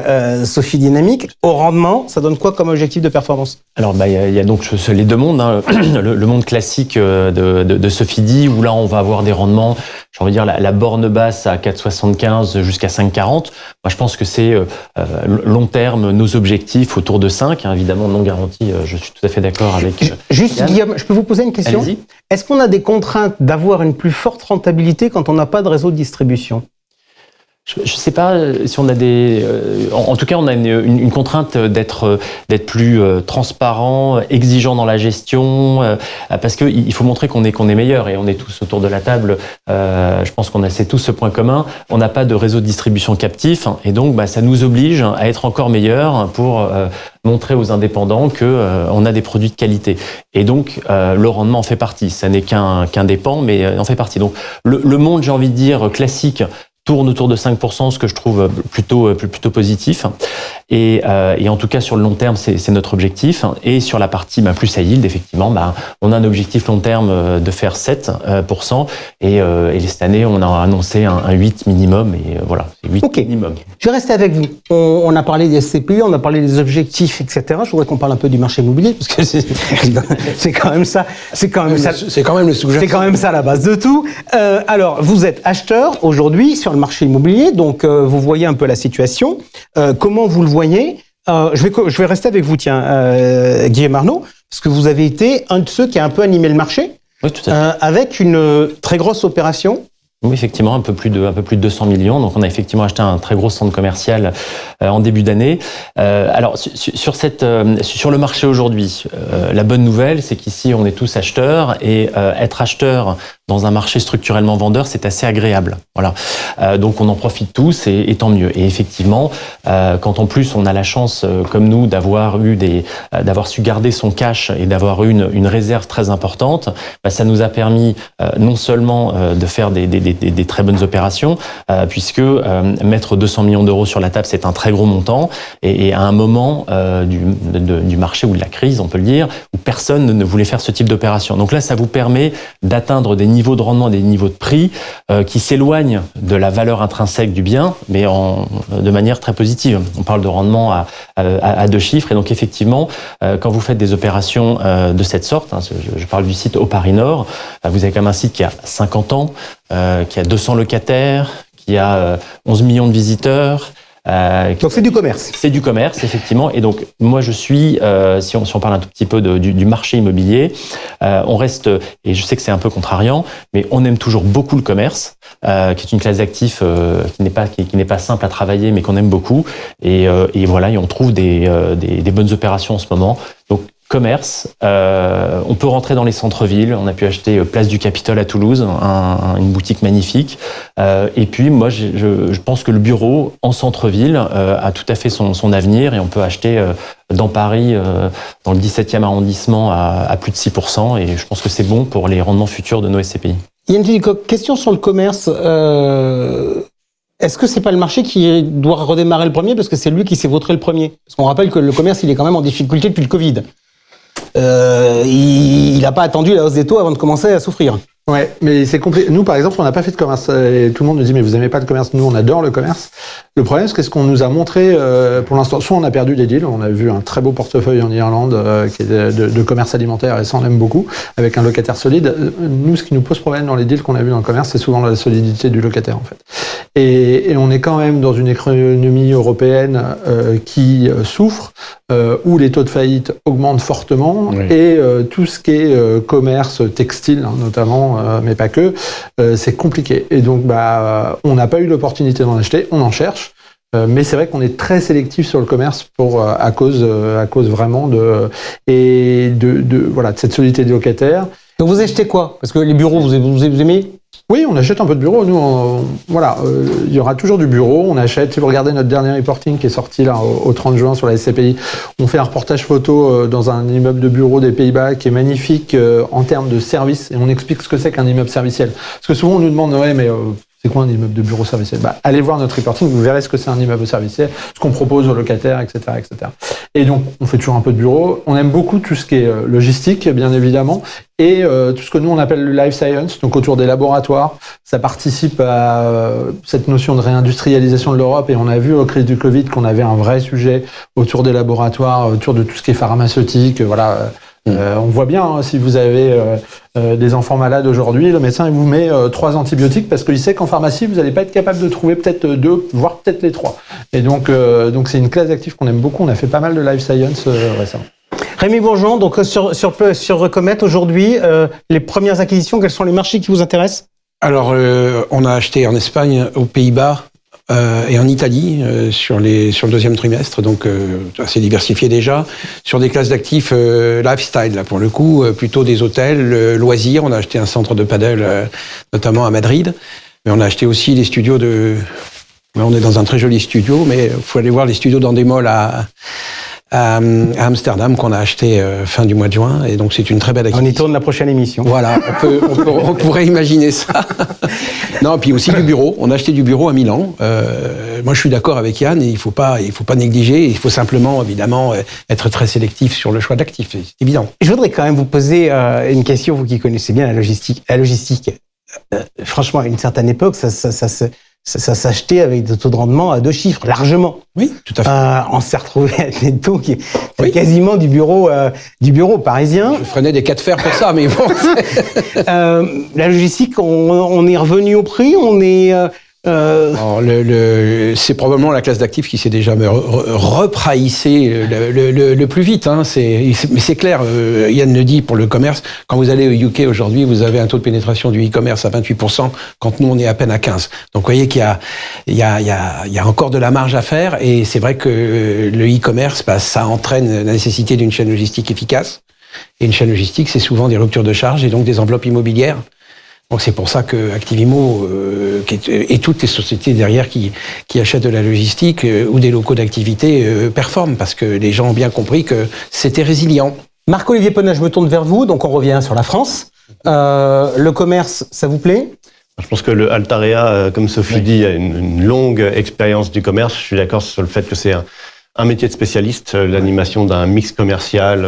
Sophie Dynamique. Au rendement, ça donne quoi comme objectif de performance? Alors il y a donc les deux mondes, hein. le monde classique de Sophie D, où là on va avoir des rendements, j'ai envie de dire la borne basse à 4,75 jusqu'à 5,40. Moi je pense que c'est long terme nos objectifs autour de 5, hein, évidemment non garanti, je suis tout à fait d'accord avec Juste Yann. Guillaume, je peux vous poser une question? Allez-y. Est-ce qu'on a des contraintes d'avoir une plus forte rentabilité quand on n'a pas de réseau de distribution? Je ne sais pas si on a des... en tout cas, on a une contrainte d'être plus transparent, exigeant dans la gestion, parce qu'il faut montrer qu'on est meilleur, et on est tous autour de la table. Je pense qu'on a tous ce point commun. On n'a pas de réseau de distribution captif, et donc ça nous oblige à être encore meilleur pour montrer aux indépendants qu'on a des produits de qualité. Et donc, le rendement en fait partie. Ça n'est qu'un dépend, mais en fait partie. Donc, le monde, j'ai envie de dire, classique, tourne autour de 5%, ce que je trouve plutôt positif. Et en tout cas, sur le long terme, c'est notre objectif. Et sur la partie plus high yield, effectivement, on a un objectif long terme de faire 7%. Et cette année, on a annoncé un 8 minimum. Et voilà, c'est 8 minimum. Je vais rester avec vous. On a parlé des SCPI, on a parlé des objectifs, etc. Je voudrais qu'on parle un peu du marché immobilier, parce que c'est quand même ça. C'est quand même le sujet. C'est quand même ça la base de tout. Alors, vous êtes acheteur aujourd'hui sur le marché immobilier, donc vous voyez un peu la situation. Comment vous le voyez? Je vais rester avec vous, Guillaume Arnaud, parce que vous avez été un de ceux qui a un peu animé le marché, oui, tout à fait. avec une très grosse opération. Oui, effectivement, un peu plus de 200 millions. Donc, on a effectivement acheté un très gros centre commercial en début d'année. Alors, sur le marché aujourd'hui, la bonne nouvelle, c'est qu'ici, on est tous acheteurs, et être acheteur dans un marché structurellement vendeur, c'est assez agréable. Voilà. Donc on en profite tous et tant mieux. Et effectivement, quand en plus on a la chance, comme nous, d'avoir su garder son cash et d'avoir eu une réserve très importante, ça nous a permis non seulement de faire des très bonnes opérations, puisque mettre 200 millions d'euros sur la table, c'est un très gros montant, et à un moment du marché ou de la crise, on peut le dire, où personne ne voulait faire ce type d'opération. Donc là, ça vous permet d'atteindre des niveaux de rendement, des niveaux de prix qui s'éloignent de la valeur intrinsèque du bien, mais de manière très positive. On parle de rendement à 2 chiffres, et donc effectivement, quand vous faites des opérations de cette sorte, je parle du site au Paris Nord, vous avez quand même un site qui a 50 ans, qui a 200 locataires, qui a 11 millions de visiteurs. Donc c'est du commerce. C'est du commerce, effectivement. Et donc moi je suis, si on parle un tout petit peu du marché immobilier, on reste, et je sais que c'est un peu contrariant, mais on aime toujours beaucoup le commerce, qui est une classe d'actifs qui n'est pas simple à travailler, mais qu'on aime beaucoup. Et voilà, et on trouve des bonnes opérations en ce moment. Donc commerce, on peut rentrer dans les centres-villes. On a pu acheter Place du Capitole à Toulouse, une boutique magnifique. Et puis moi, je pense que le bureau en centre-ville a tout à fait son avenir, et on peut acheter dans Paris, dans le 17e arrondissement, à plus de 6%. Et je pense que c'est bon pour les rendements futurs de nos SCPI. Yann Kilicoq, question sur le commerce. Est-ce que c'est pas le marché qui doit redémarrer le premier, parce que c'est lui qui s'est vautré le premier? Parce qu'on rappelle que le commerce, il est quand même en difficulté depuis le Covid. Il n'a pas attendu la hausse des taux avant de commencer à souffrir. Ouais, mais c'est compliqué. Nous, par exemple, on n'a pas fait de commerce. Et tout le monde nous dit, mais vous aimez pas le commerce? Nous, on adore le commerce. Le problème, c'est ce qu'on nous a montré pour l'instant. Soit on a perdu des deals. On a vu un très beau portefeuille en Irlande qui est de commerce alimentaire, et ça, on aime beaucoup, avec un locataire solide. Nous, ce qui nous pose problème dans les deals qu'on a vus dans le commerce, c'est souvent la solidité du locataire, en fait. Et on est quand même dans une économie européenne qui souffre, où les taux de faillite augmentent fortement, oui. Et tout ce qui est commerce textile, notamment, mais pas que, c'est compliqué. Et donc, on n'a pas eu l'opportunité d'en acheter, on en cherche. Mais c'est vrai qu'on est très sélectif sur le commerce à cause vraiment de cette solidité des locataires. Donc vous achetez quoi? Parce que les bureaux, vous aimez? Oui, on achète un peu de bureau. Nous, il y aura toujours du bureau. On achète. Si vous regardez notre dernier reporting qui est sorti là au 30 juin sur la SCPI, on fait un reportage photo dans un immeuble de bureau des Pays-Bas qui est magnifique en termes de service, et on explique ce que c'est qu'un immeuble serviciel. Parce que souvent on nous demande, ouais, mais c'est quoi un immeuble de bureau serviciel? Allez voir notre reporting, vous verrez ce que c'est un immeuble serviciel, ce qu'on propose aux locataires, etc., etc. Et donc, on fait toujours un peu de bureau. On aime beaucoup tout ce qui est logistique, bien évidemment, et tout ce que nous, on appelle le life science, donc autour des laboratoires. Ça participe à cette notion de réindustrialisation de l'Europe, et on a vu aux crises du Covid qu'on avait un vrai sujet autour des laboratoires, autour de tout ce qui est pharmaceutique, voilà. On voit bien, si vous avez des enfants malades aujourd'hui, le médecin il vous met 3 antibiotiques parce qu'il sait qu'en pharmacie, vous n'allez pas être capable de trouver peut-être 2, voire peut-être les 3. Et donc c'est une classe d'actifs qu'on aime beaucoup. On a fait pas mal de life science récemment. Rémi Bourgeon, donc sur Recomet aujourd'hui, les premières acquisitions, quels sont les marchés qui vous intéressent? Alors, on a acheté en Espagne, aux Pays-Bas, et en Italie sur le deuxième trimestre, donc assez diversifié déjà, sur des classes d'actifs lifestyle, là pour le coup, plutôt des hôtels, loisirs. On a acheté un centre de paddle notamment à Madrid, mais on a acheté aussi des studios on est dans un très joli studio, mais il faut aller voir les studios d'Endemol à Amsterdam qu'on a acheté fin du mois de juin, et donc c'est une très belle acquisition. On y tourne la prochaine émission. Voilà, on pourrait imaginer ça. Non, puis aussi du bureau. On a acheté du bureau à Milan. Moi, je suis d'accord avec Yann, et il faut pas négliger. Il faut simplement, évidemment, être très sélectif sur le choix d'actifs. C'est évident. Je voudrais quand même vous poser une question, vous qui connaissez bien la logistique. Franchement, à une certaine époque, ça s'achetait avec des taux de rendement à 2 chiffres, largement. Oui, tout à fait. On s'est retrouvé avec des taux qui est quasiment du bureau parisien. Je freinais des 4 fers pour ça, mais bon. La logistique, on est revenu au prix, on est... Alors, c'est probablement la classe d'actifs qui s'est déjà repraïssé le plus vite. Hein. Mais c'est clair, Yann le dit pour le commerce, quand vous allez au UK aujourd'hui, vous avez un taux de pénétration du e-commerce à 28%, quand nous on est à peine à 15%. Donc vous voyez qu'il y a encore de la marge à faire, et c'est vrai que le e-commerce, ça entraîne la nécessité d'une chaîne logistique efficace. Et une chaîne logistique, c'est souvent des ruptures de charge et donc des enveloppes immobilières. Donc c'est pour ça que Activimo et toutes les sociétés derrière qui achètent de la logistique ou des locaux d'activité performent parce que les gens ont bien compris que c'était résilient. Marc-Olivier Penin, je me tourne vers vous, donc on revient sur la France. Le commerce, ça vous plaît ? Je pense que le Altarea, comme Sophie dit, a une longue expérience du commerce. Je suis d'accord sur le fait que c'est un métier de spécialiste, l'animation d'un mix commercial.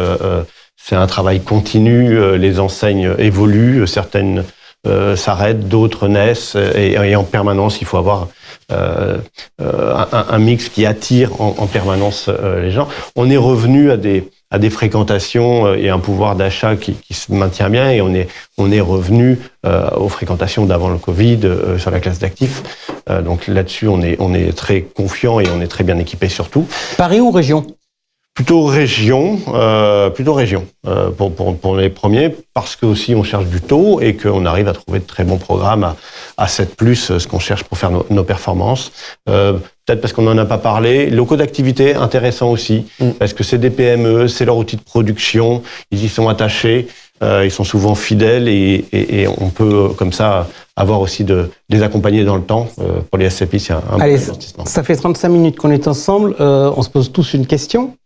C'est un travail continu, les enseignes évoluent, certaines s'arrêtent, d'autres naissent, et en permanence, il faut avoir un mix qui attire en permanence les gens. On est revenu à des fréquentations et un pouvoir d'achat qui se maintient bien, et on est revenu aux fréquentations d'avant le Covid sur la classe d'actifs. Donc là-dessus, on est très confiant et on est très bien équipé surtout. Paris ou région ? Plutôt région, pour les premiers, parce que aussi on cherche du taux et qu'on arrive à trouver de très bons programmes à 7+, ce qu'on cherche pour faire nos performances. Peut-être parce qu'on n'en a pas parlé. Locaux d'activité, intéressant aussi, parce que c'est des PME, c'est leur outil de production, ils y sont attachés, ils sont souvent fidèles et on peut comme ça avoir aussi les accompagner dans le temps. Pour les SCPI, c'est un bon investissement. Ça fait 35 minutes qu'on est ensemble, on se pose tous une question.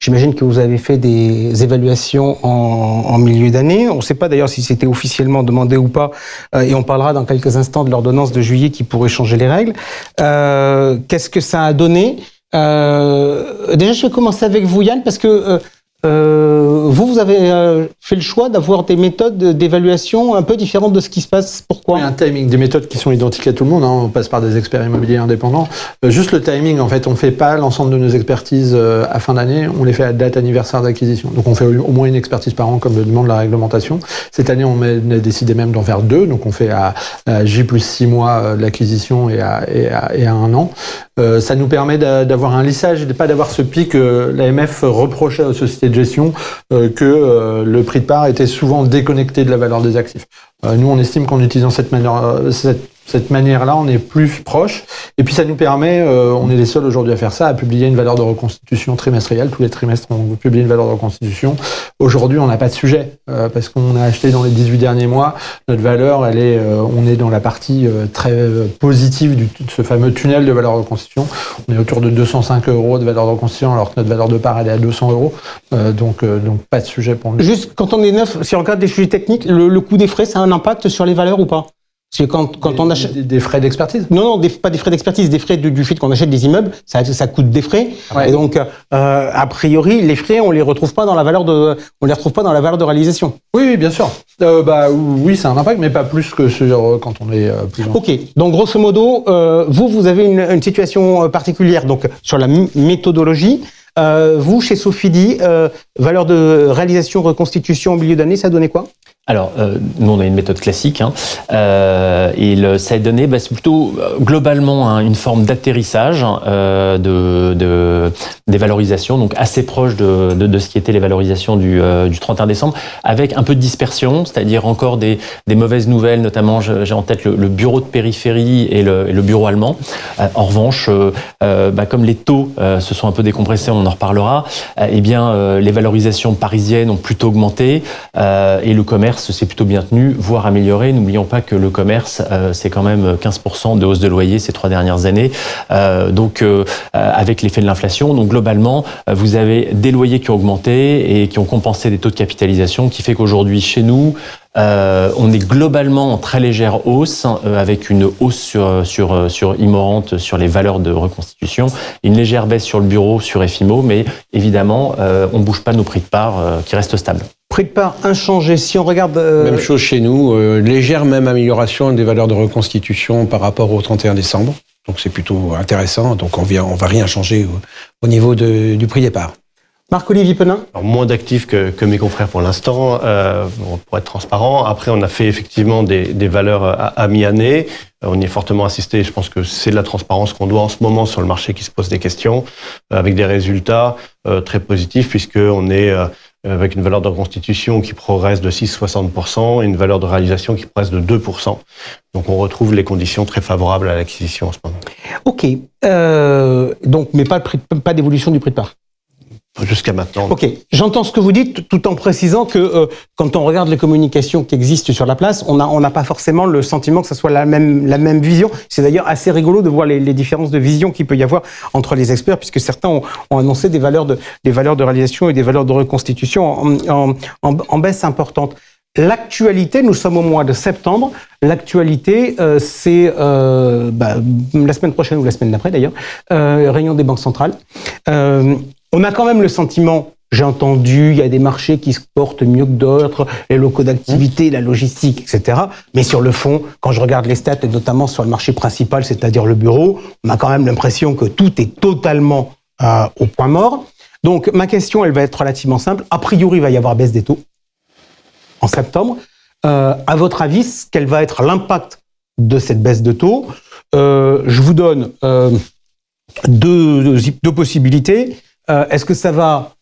J'imagine que vous avez fait des évaluations en milieu d'année. On ne sait pas d'ailleurs si c'était officiellement demandé ou pas, et on parlera dans quelques instants de l'ordonnance de juillet qui pourrait changer les règles. Qu'est-ce que ça a donné ? Déjà, je vais commencer avec vous, Yann, parce que vous avez fait le choix d'avoir des méthodes d'évaluation un peu différentes de ce qui se passe. Pourquoi ? Il y a un timing, des méthodes qui sont identiques à tout le monde. On passe par des experts immobiliers indépendants. Juste le timing, en fait, on ne fait pas l'ensemble de nos expertises à fin d'année. On les fait à date anniversaire d'acquisition. Donc, on fait au moins une expertise par an, comme le demande la réglementation. Cette année, on a décidé même d'en faire 2. Donc, on fait à J plus 6 mois de l'acquisition et à 1 an. Ça nous permet d'avoir un lissage et de pas d'avoir ce pic. L'AMF reprochait aux sociétés de gestion que le prix de part était souvent déconnecté de la valeur des actifs. Nous, on estime qu'en utilisant cette manière-là, on est plus proche. Et puis, ça nous permet, on est les seuls aujourd'hui à faire ça, à publier une valeur de reconstitution trimestrielle. Tous les trimestres, on publie une valeur de reconstitution. Aujourd'hui, on n'a pas de sujet, parce qu'on a acheté dans les 18 derniers mois. Notre valeur, on est dans la partie très positive de ce fameux tunnel de valeur de reconstitution. On est autour de 205 € de valeur de reconstitution, alors que notre valeur de part, elle est à 200 €. Donc, pas de sujet pour nous. Juste, quand on est neuf, si on regarde des sujets techniques, le coût des frais, ça a un impact sur les valeurs ou pas ? Parce que quand on achète des frais d'expertise. Non, pas des frais d'expertise, des frais du fait qu'on achète des immeubles, ça coûte des frais. Ouais. Et donc, a priori, les frais, on les retrouve pas dans la valeur de réalisation. Oui, bien sûr. Oui, c'est un impact, mais pas plus que quand on est plus loin. Ok. Donc, grosso modo, vous avez une situation particulière. Donc, sur la méthodologie, vous, chez Sofidy, valeur de réalisation, reconstitution au milieu d'année, ça donnait quoi ? Alors, nous, on a une méthode classique, ça a donné, c'est plutôt globalement une forme d'atterrissage des valorisations, donc assez proche de ce qui était les valorisations du 31 décembre, avec un peu de dispersion, c'est-à-dire encore des mauvaises nouvelles, notamment j'ai en tête le bureau de périphérie et le bureau allemand. En revanche, comme les taux se sont un peu décompressés, on en reparlera, les valorisations parisiennes ont plutôt augmenté et le commerce s'est plutôt bien tenu, voire amélioré. N'oublions pas que le commerce, c'est quand même 15% de hausse de loyer ces 3 dernières années, avec l'effet de l'inflation. Donc globalement, vous avez des loyers qui ont augmenté et qui ont compensé des taux de capitalisation, qui fait qu'aujourd'hui, chez nous, on est globalement en très légère hausse, avec une hausse sur Immorente, sur les valeurs de reconstitution, une légère baisse sur le bureau, sur Efimo, mais évidemment, on bouge pas nos prix de part qui restent stables. Prix de part inchangé. Si on regarde... Même chose chez nous, légère même amélioration des valeurs de reconstitution par rapport au 31 décembre. Donc c'est plutôt intéressant. Donc on va rien changer au niveau du prix des parts. Marc-Olivier Penin ? Alors, moins d'actifs que mes confrères pour l'instant, pour être transparent. Après, on a fait effectivement des valeurs à mi-année. On y est fortement assisté. Je pense que c'est de la transparence qu'on doit en ce moment sur le marché qui se pose des questions, avec des résultats très positifs, puisqu'on est avec une valeur de reconstitution qui progresse de 6,60% et une valeur de réalisation qui progresse de 2%. Donc on retrouve les conditions très favorables à l'acquisition en ce moment. Ok. Donc, mais pas d'évolution du prix de part. jusqu'à maintenant. Ok, j'entends ce que vous dites, tout en précisant que quand on regarde les communications qui existent sur la place, on n'a pas forcément le sentiment que ce soit la même vision. C'est d'ailleurs assez rigolo de voir les différences de vision qu'il peut y avoir entre les experts, puisque certains ont annoncé des valeurs de réalisation et des valeurs de reconstitution en baisse importante. L'actualité, nous sommes au mois de septembre. L'actualité, c'est la semaine prochaine ou la semaine d'après d'ailleurs, réunion des banques centrales. On a quand même le sentiment, j'ai entendu, il y a des marchés qui se portent mieux que d'autres, les locaux d'activité, la logistique, etc. Mais sur le fond, quand je regarde les stats, et notamment sur le marché principal, c'est-à-dire le bureau, on a quand même l'impression que tout est totalement au point mort. Donc ma question, elle va être relativement simple. A priori, il va y avoir baisse des taux en septembre. À votre avis, quel va être l'impact de cette baisse de taux? Je vous donne deux possibilités. Est-ce que ça va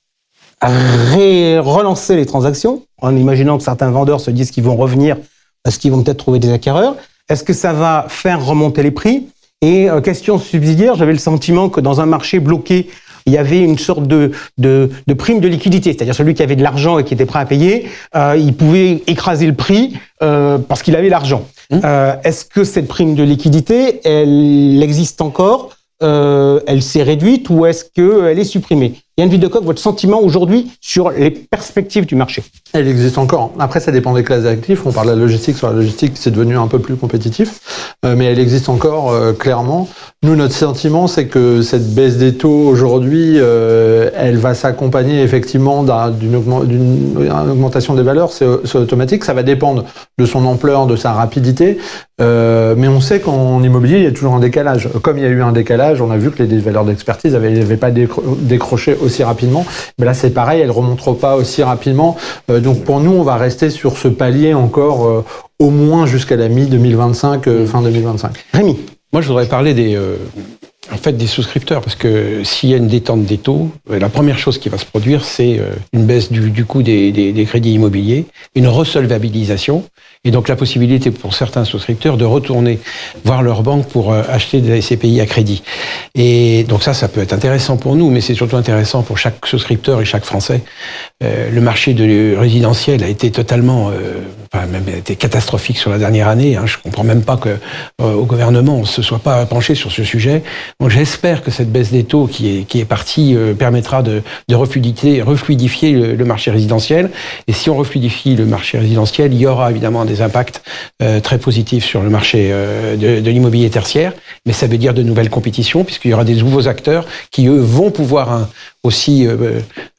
relancer les transactions, en imaginant que certains vendeurs se disent qu'ils vont revenir parce qu'ils vont peut-être trouver des acquéreurs? Est-ce que ça va faire remonter les prix? Et question subsidiaire, j'avais le sentiment que dans un marché bloqué, il y avait une sorte de prime de liquidité, c'est-à-dire celui qui avait de l'argent et qui était prêt à payer, il pouvait écraser le prix parce qu'il avait l'argent. Est-ce que cette prime de liquidité, elle existe encore? Elle s'est réduite ou est-ce qu'elle est supprimée? Yann Videcoq, votre sentiment aujourd'hui sur les perspectives du marché? Elle existe encore. Après, ça dépend des classes d'actifs. On parle de la logistique. Sur la logistique, c'est devenu un peu plus compétitif. Mais elle existe encore, clairement. Nous, notre sentiment, c'est que cette baisse des taux aujourd'hui, elle va s'accompagner effectivement d'une augmentation des valeurs. C'est automatique. Ça va dépendre de son ampleur, de sa rapidité. Mais on sait qu'en immobilier, il y a toujours un décalage. Comme il y a eu un décalage, on a vu que les valeurs d'expertise n'avaient pas décroché aussi rapidement. Mais là, c'est pareil, elles ne remonteront pas aussi rapidement. Donc pour nous, on va rester sur ce palier encore au moins jusqu'à la mi-2025, fin 2025. Rémi? Moi, je voudrais parler des souscripteurs, parce que s'il y a une détente des taux, la première chose qui va se produire, c'est une baisse du coût des crédits immobiliers, une resolvabilisation, et donc la possibilité pour certains souscripteurs de retourner voir leur banque pour acheter des SCPI à crédit. Et donc ça peut être intéressant pour nous, mais c'est surtout intéressant pour chaque souscripteur et chaque Français. Le marché de résidentiel a été totalement, même a été catastrophique sur la dernière année. Je comprends même pas que au gouvernement on se soit pas penché sur ce sujet. Donc j'espère que cette baisse des taux qui est partie permettra de refluidifier le marché résidentiel. Et si on refluidifie le marché résidentiel, il y aura évidemment des impacts très positifs sur le marché de l'immobilier tertiaire. Mais ça veut dire de nouvelles compétitions, puisqu'il y aura des nouveaux acteurs qui, eux, vont pouvoir aussi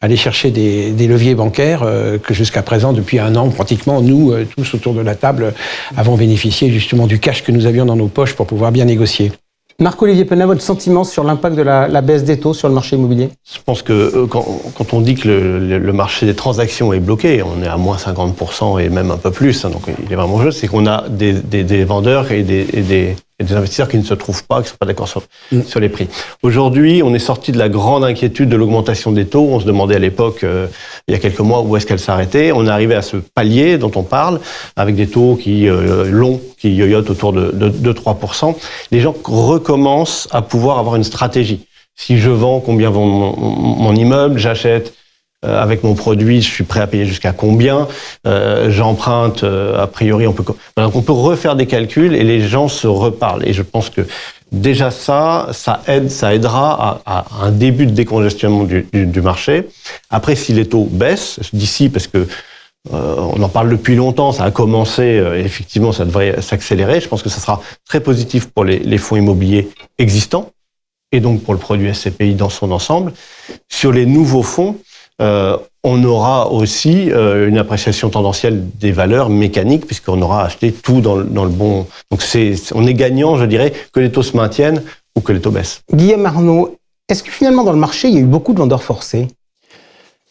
aller chercher des leviers bancaires que jusqu'à présent, depuis un an, pratiquement, nous, tous autour de la table, avons bénéficié justement du cash que nous avions dans nos poches pour pouvoir bien négocier. Marc-Olivier Penat, votre sentiment sur l'impact de la baisse des taux sur le marché immobilier? Je pense que quand on dit que le marché des transactions est bloqué, on est à moins 50% et même un peu plus, donc il est vraiment juste, c'est qu'on a des vendeurs et des investisseurs qui ne se trouvent pas, qui ne sont pas d'accord sur les prix. Aujourd'hui, on est sorti de la grande inquiétude de l'augmentation des taux. On se demandait à l'époque, il y a quelques mois, où est-ce qu'elle s'arrêtait. On est arrivé à ce palier dont on parle, avec des taux qui yoyotent autour de 3%. Les gens recommencent à pouvoir avoir une stratégie. Si je vends, combien vend mon immeuble? J'achète avec mon produit, je suis prêt à payer jusqu'à combien? J'emprunte, a priori, on peut refaire des calculs et les gens se reparlent. Et je pense que déjà ça aidera à un début de décongestionnement du marché. Après, si les taux baissent, d'ici, parce que on en parle depuis longtemps, ça a commencé, effectivement, ça devrait s'accélérer. Je pense que ça sera très positif pour les fonds immobiliers existants et donc pour le produit SCPI dans son ensemble. Sur les nouveaux fonds, on aura aussi une appréciation tendancielle des valeurs mécaniques puisqu'on aura acheté tout dans le bon. Donc on est gagnant, je dirais, que les taux se maintiennent ou que les taux baissent. Guillaume Arnaud, est-ce que finalement dans le marché il y a eu beaucoup de vendeurs forcés?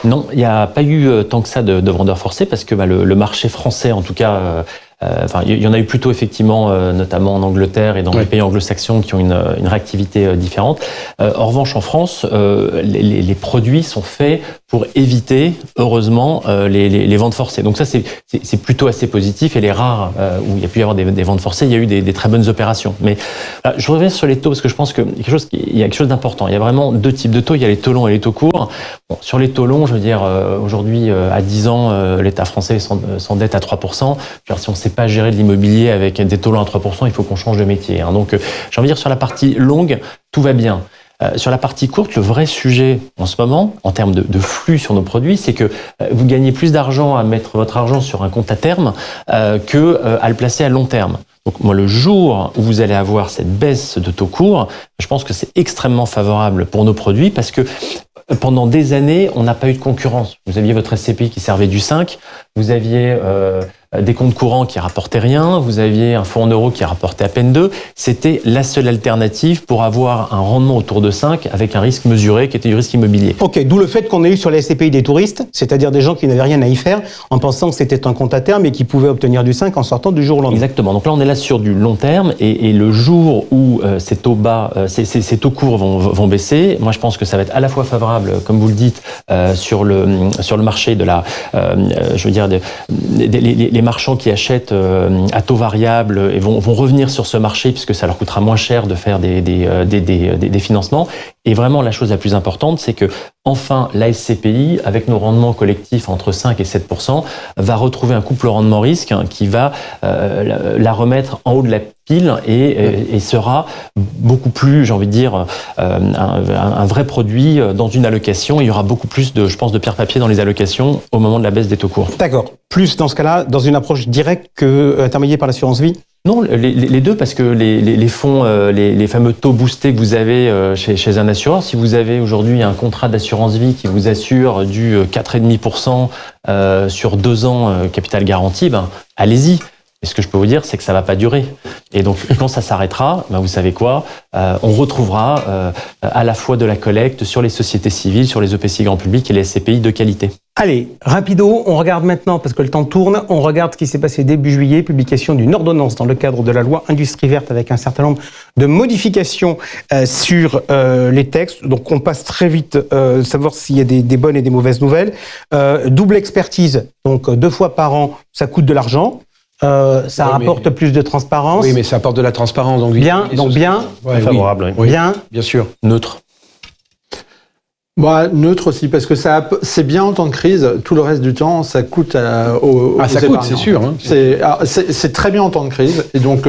Non, il n'y a pas eu tant que ça de vendeurs forcés parce que le marché français, en tout cas, il y en a eu plutôt effectivement, notamment en Angleterre et dans les pays anglo-saxons qui ont une réactivité différente. En revanche, en France, les produits sont faits pour éviter, heureusement, les ventes forcées. Donc ça, c'est plutôt assez positif. Et les rares où il y a pu y avoir des ventes forcées, il y a eu des très bonnes opérations. Mais je reviens sur les taux parce que je pense qu'il y a quelque chose d'important. Il y a vraiment deux types de taux. Il y a les taux longs et les taux courts. Bon, sur les taux longs, je veux dire, aujourd'hui, à 10 ans, l'État français s'endette à 3%. Genre, si on ne sait pas gérer de l'immobilier avec des taux longs à 3%, il faut qu'on change de métier. Donc, j'ai envie de dire, sur la partie longue, tout va bien. Sur la partie courte, le vrai sujet en ce moment, en termes de flux sur nos produits, c'est que vous gagnez plus d'argent à mettre votre argent sur un compte à terme que à le placer à long terme. Donc moi, le jour où vous allez avoir cette baisse de taux court, je pense que c'est extrêmement favorable pour nos produits parce que pendant des années, on n'a pas eu de concurrence. Vous aviez votre SCPI qui servait du 5, vous aviez des comptes courants qui rapportaient rien, vous aviez un fonds en euros qui rapportait à peine 2. C'était la seule alternative pour avoir un rendement autour de 5 avec un risque mesuré qui était du risque immobilier. Ok, d'où le fait qu'on ait eu sur la SCPI des touristes, c'est-à-dire des gens qui n'avaient rien à y faire en pensant que c'était un compte à terme et qui pouvaient obtenir du 5 en sortant du jour au lendemain. Exactement. Donc là, on est là sur du long terme et le jour où ces taux bas, ces taux courts vont baisser, moi je pense que ça va être à la fois favorable, comme vous le dites, sur le marché de la, je veux dire, les marchands qui achètent à taux variable et vont revenir sur ce marché puisque ça leur coûtera moins cher de faire des financements. Et vraiment, la chose la plus importante, c'est que enfin, la SCPI, avec nos rendements collectifs entre 5 et 7%, va retrouver un couple rendement-risque qui va la remettre en haut de la pile et sera beaucoup plus, j'ai envie de dire, un vrai produit dans une allocation. Il y aura beaucoup plus de pierre papier dans les allocations au moment de la baisse des taux courts. D'accord. Plus dans ce cas-là, dans une approche directe que intermédiaire par l'assurance vie? Non, les deux, parce que les fonds, les fameux taux boostés que vous avez chez un assureur, si vous avez aujourd'hui un contrat d'assurance vie qui vous assure du 4,5% sur 2 ans capital garanti, allez-y. Et ce que je peux vous dire, c'est que ça va pas durer. Et donc, quand ça s'arrêtera, vous savez quoi, on retrouvera à la fois de la collecte sur les sociétés civiles, sur les EPCI grand public et les SCPI de qualité. Allez, rapido, on regarde maintenant, parce que le temps tourne, on regarde ce qui s'est passé début juillet, publication d'une ordonnance dans le cadre de la loi Industrie verte avec un certain nombre de modifications sur les textes. Donc on passe très vite, savoir s'il y a des bonnes et des mauvaises nouvelles. Double expertise, donc 2 fois par an, ça coûte de l'argent. Ça apporte plus de transparence. Oui, mais ça apporte de la transparence. Donc bien. Ouais, favorable. Oui. Bien sûr. Neutre. Neutre aussi, parce que c'est bien en temps de crise. Tout le reste du temps, ça coûte aux ça coûte, c'est sûr. Hein. C'est très bien en temps de crise. Et donc,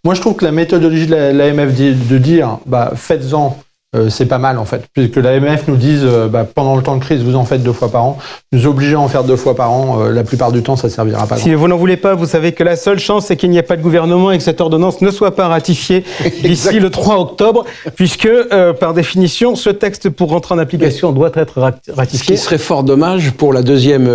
moi, je trouve que la méthodologie de l'AMF de dire, faites-en, c'est pas mal en fait, puisque l'AMF nous dise pendant le temps de crise vous en faites 2 fois par an, nous obliger à en faire 2 fois par an, la plupart du temps ça servira pas. Si vous n'en voulez pas, vous savez que la seule chance c'est qu'il n'y ait pas de gouvernement et que cette ordonnance ne soit pas ratifiée d'ici le 3 octobre, puisque par définition ce texte pour rentrer en application doit être ratifié. Ce qui serait fort dommage pour le deuxième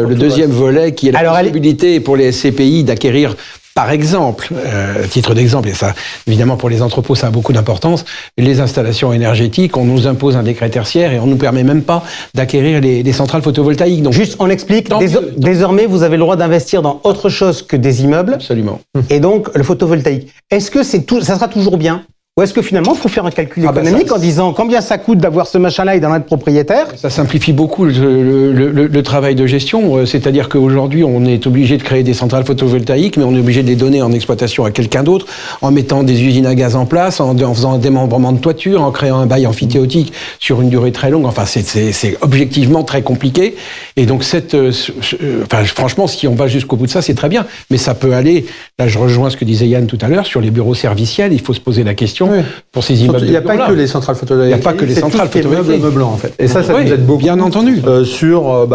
volet qui est la possibilité pour les SCPI d'acquérir. Par exemple, à titre d'exemple, et ça, évidemment, pour les entrepôts, ça a beaucoup d'importance, les installations énergétiques, on nous impose un décret tertiaire et on ne nous permet même pas d'acquérir les centrales photovoltaïques. Donc, juste, on explique, désormais, vous avez le droit d'investir dans autre chose que des immeubles. Absolument. Et donc, le photovoltaïque. Est-ce que ça sera toujours bien ? Ou est-ce que finalement, il faut faire un calcul économique en disant combien ça coûte d'avoir ce machin-là et d'en être propriétaire ? Ça simplifie beaucoup le travail de gestion. C'est-à-dire qu'aujourd'hui, on est obligé de créer des centrales photovoltaïques, mais on est obligé de les donner en exploitation à quelqu'un d'autre, en mettant des usines à gaz en place, en faisant un démembrement de toiture, en créant un bail amphithéotique sur une durée très longue. Enfin, c'est objectivement très compliqué. Et donc, franchement, si on va jusqu'au bout de ça, c'est très bien. Mais ça peut aller, là je rejoins ce que disait Yann tout à l'heure, sur les bureaux serviciels, il faut se poser la question. Pour ces immeubles. Il n'y a pas que les centrales photovoltaïques. Il n'y a pas que les centrales photovoltaïques. Meublant, en fait. Et ça nous aide beaucoup. Bien entendu. Sur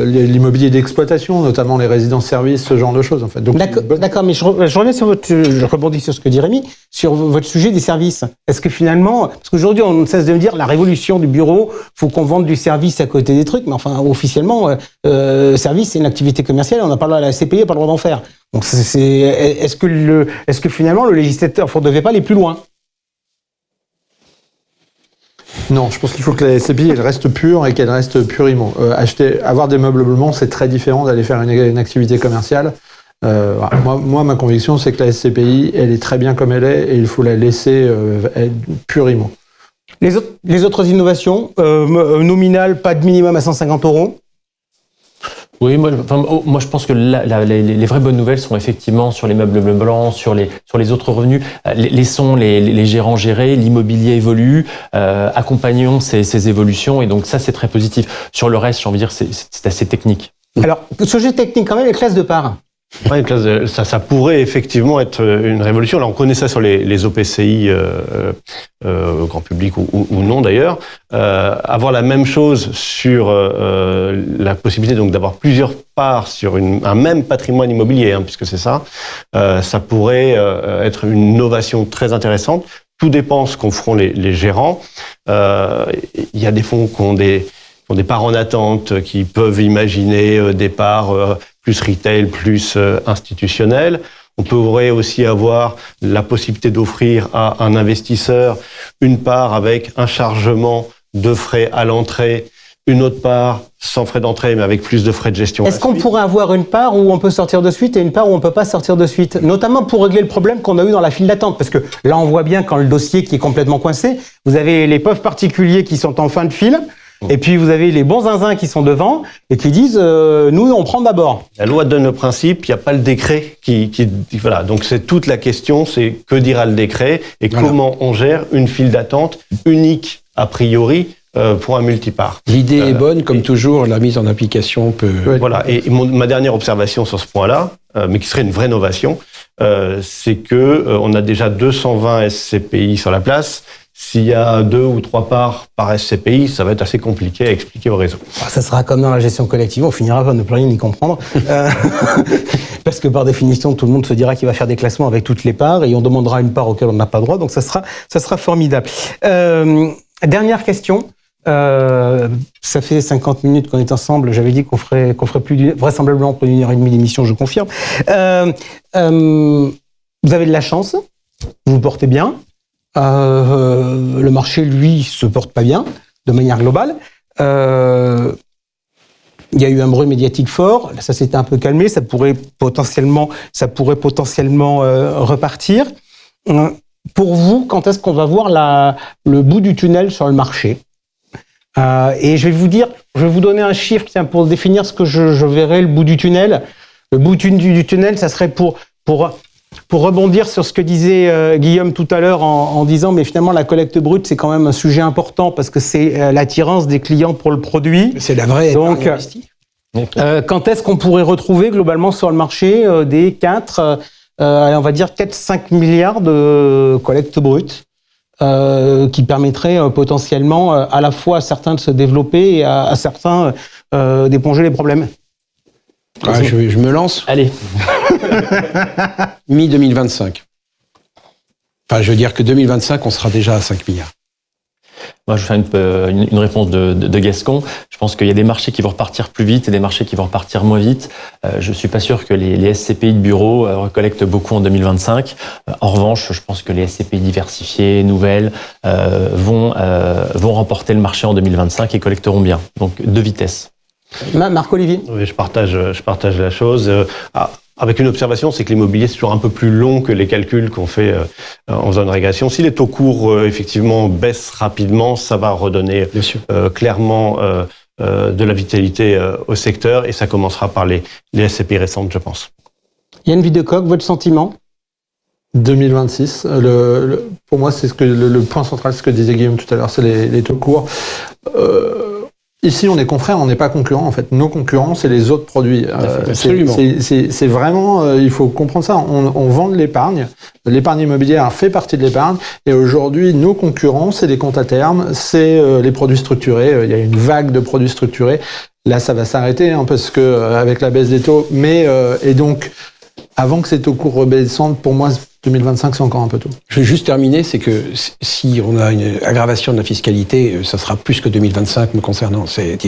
l'immobilier d'exploitation, notamment les résidences-services, ce genre de choses, en fait. D'accord, mais je reviens je rebondis sur ce que dit Rémi, sur votre sujet des services. Est-ce que finalement, parce qu'aujourd'hui on ne cesse de me dire la révolution du bureau, faut qu'on vende du service à côté des trucs, mais enfin officiellement, service c'est une activité commerciale, on a pas la CPI, n'a pas le droit d'en faire. Donc est-ce que finalement le législateur ne devait pas aller plus loin ? Non, je pense qu'il faut que la SCPI elle reste pure et qu'elle reste purement. Avoir des meublements, c'est très différent d'aller faire une activité commerciale. Voilà. Moi, ma conviction, c'est que la SCPI, elle est très bien comme elle est et il faut la laisser être pure IMO. Les autres innovations, nominales, pas de minimum à 150 €. Oui, moi je pense que les vraies bonnes nouvelles sont effectivement sur les meubles blancs, sur les autres revenus. Laissons les gérants gérer, l'immobilier évolue, accompagnons ces évolutions et donc ça c'est très positif. Sur le reste, j'ai envie de dire, c'est assez technique. Alors, sujet technique quand même, les classes de parts. Ouais, ça pourrait effectivement être une révolution. Là, on connaît ça sur les OPCI grand public ou non d'ailleurs. Avoir la même chose sur la possibilité donc d'avoir plusieurs parts sur un même patrimoine immobilier, puisque c'est ça, ça pourrait être une innovation très intéressante. Tout dépend ce qu'en feront les gérants. Il y a des fonds qui ont des parts en attente, qui peuvent imaginer des parts plus retail, plus institutionnel. On pourrait aussi avoir la possibilité d'offrir à un investisseur une part avec un chargement de frais à l'entrée, une autre part sans frais d'entrée, mais avec plus de frais de gestion. Est-ce qu'on pourrait avoir une part où on peut sortir de suite et une part où on ne peut pas sortir de suite, notamment pour régler le problème qu'on a eu dans la file d'attente? Parce que là, on voit bien quand le dossier qui est complètement coincé, vous avez les pauvres particuliers qui sont en fin de file, et puis vous avez les bons zinzins qui sont devant et qui disent nous on prend d'abord. La loi donne le principe, il n'y a pas le décret qui voilà. Donc c'est toute la question, c'est que dira le décret et comment on gère une file d'attente unique a priori pour un multipart. L'idée est bonne, comme toujours, la mise en application peut... Voilà. Et ma dernière observation sur ce point-là, mais qui serait une vraie innovation, c'est que on a déjà 220 SCPI sur la place. S'il y a 2 ou 3 parts par SCPI, ça va être assez compliqué à expliquer au réseau. Ça sera comme dans la gestion collective, on finira par ne plus rien y comprendre. Parce que par définition, tout le monde se dira qu'il va faire des classements avec toutes les parts et on demandera une part auquel on n'a pas droit, donc ça sera formidable. Dernière question. Ça fait 50 minutes qu'on est ensemble, j'avais dit qu'on ferait vraisemblablement plus d'1 heure et demie d'émission, je confirme. Vous avez de la chance, vous vous portez bien. Le marché, lui, se porte pas bien, de manière globale. Il y a eu un bruit médiatique fort, ça s'était un peu calmé, ça pourrait potentiellement repartir. Pour vous, quand est-ce qu'on va voir le bout du tunnel sur le marché? Et je vais vous donner un chiffre pour définir ce que je verrai le bout du tunnel. Le bout du tunnel, ça serait pour rebondir sur ce que disait Guillaume tout à l'heure en disant mais finalement la collecte brute c'est quand même un sujet important parce que c'est l'attirance des clients pour le produit. C'est la vraie donc quand est-ce qu'on pourrait retrouver globalement sur le marché des 4-5 milliards de collecte brute qui permettraient potentiellement à la fois à certains de se développer et à certains d'éponger les problèmes? Je me lance. Allez. Mi-2025. Enfin, je veux dire que 2025, on sera déjà à 5 milliards. Moi, je vais faire une réponse de Gascon. Je pense qu'il y a des marchés qui vont repartir plus vite et des marchés qui vont repartir moins vite. Je suis pas sûr que les SCPI de bureau recollectent beaucoup en 2025. En revanche, je pense que les SCPI diversifiées, nouvelles, vont remporter le marché en 2025 et collecteront bien. Donc, deux vitesses. Marc-Olivier. Oui, je partage la chose. Avec une observation, c'est que l'immobilier, c'est toujours un peu plus long que les calculs qu'on fait en faisant une régression. Si les taux courts, effectivement, baissent rapidement, ça va redonner clairement de la vitalité au secteur et ça commencera par les SCPI récentes, je pense. Yann Videcoq, votre sentiment? 2026. Pour moi, c'est le point central, ce que disait Guillaume tout à l'heure, c'est les taux courts. Ici, on est confrères, on n'est pas concurrents. En fait, nos concurrents, c'est les autres produits. Absolument. C'est vraiment, il faut comprendre ça. On vend de l'épargne. L'épargne immobilière fait partie de l'épargne. Et aujourd'hui, nos concurrents, c'est les comptes à terme, c'est les produits structurés. Il y a une vague de produits structurés. Là, ça va s'arrêter parce que avec la baisse des taux. Et donc, avant que ces taux courts redescendent, pour moi, 2025, c'est encore un peu tôt. Je vais juste terminer, c'est que si on a une aggravation de la fiscalité, ça sera plus que 2025 me concernant. C'est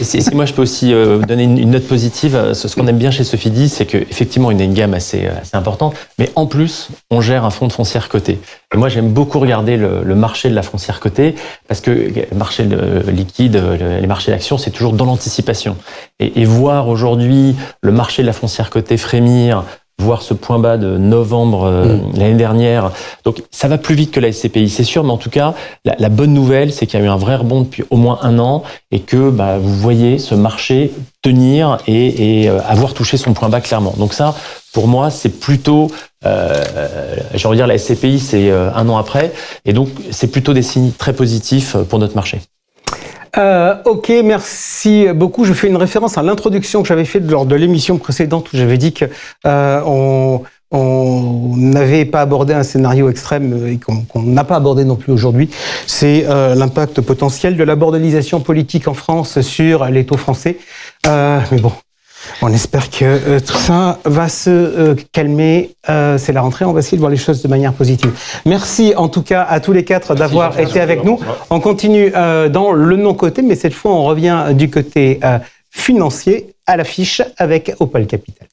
Si moi je peux aussi donner une note positive, ce qu'on aime bien chez Sofidy, c'est qu'effectivement on a une gamme assez importante, mais en plus on gère un fonds de foncière coté. Moi, j'aime beaucoup regarder le marché de la foncière cotée parce que le marché liquide, les marchés d'actions, c'est toujours dans l'anticipation. Et voir aujourd'hui le marché de la foncière cotée frémir, voir ce point bas de novembre l'année dernière. Donc, ça va plus vite que la SCPI, c'est sûr, mais en tout cas, la bonne nouvelle, c'est qu'il y a eu un vrai rebond depuis au moins 1 an et que vous voyez ce marché tenir et avoir touché son point bas clairement. Donc ça, pour moi, c'est plutôt, j'ai envie de dire, la SCPI, c'est 1 an après, et donc c'est plutôt des signes très positifs pour notre marché. Ok, merci beaucoup. Je fais une référence à l'introduction que j'avais faite lors de l'émission précédente où j'avais dit que on n'avait pas abordé un scénario extrême et qu'on n'a pas abordé non plus aujourd'hui. C'est l'impact potentiel de la bordelisation politique en France sur les taux français. Mais bon, on espère que tout ça va se calmer. C'est la rentrée, on va essayer de voir les choses de manière positive. Merci en tout cas à tous les 4 d'avoir été avec nous. On continue dans le non-côté, mais cette fois on revient du côté financier à l'affiche avec Opal Capital.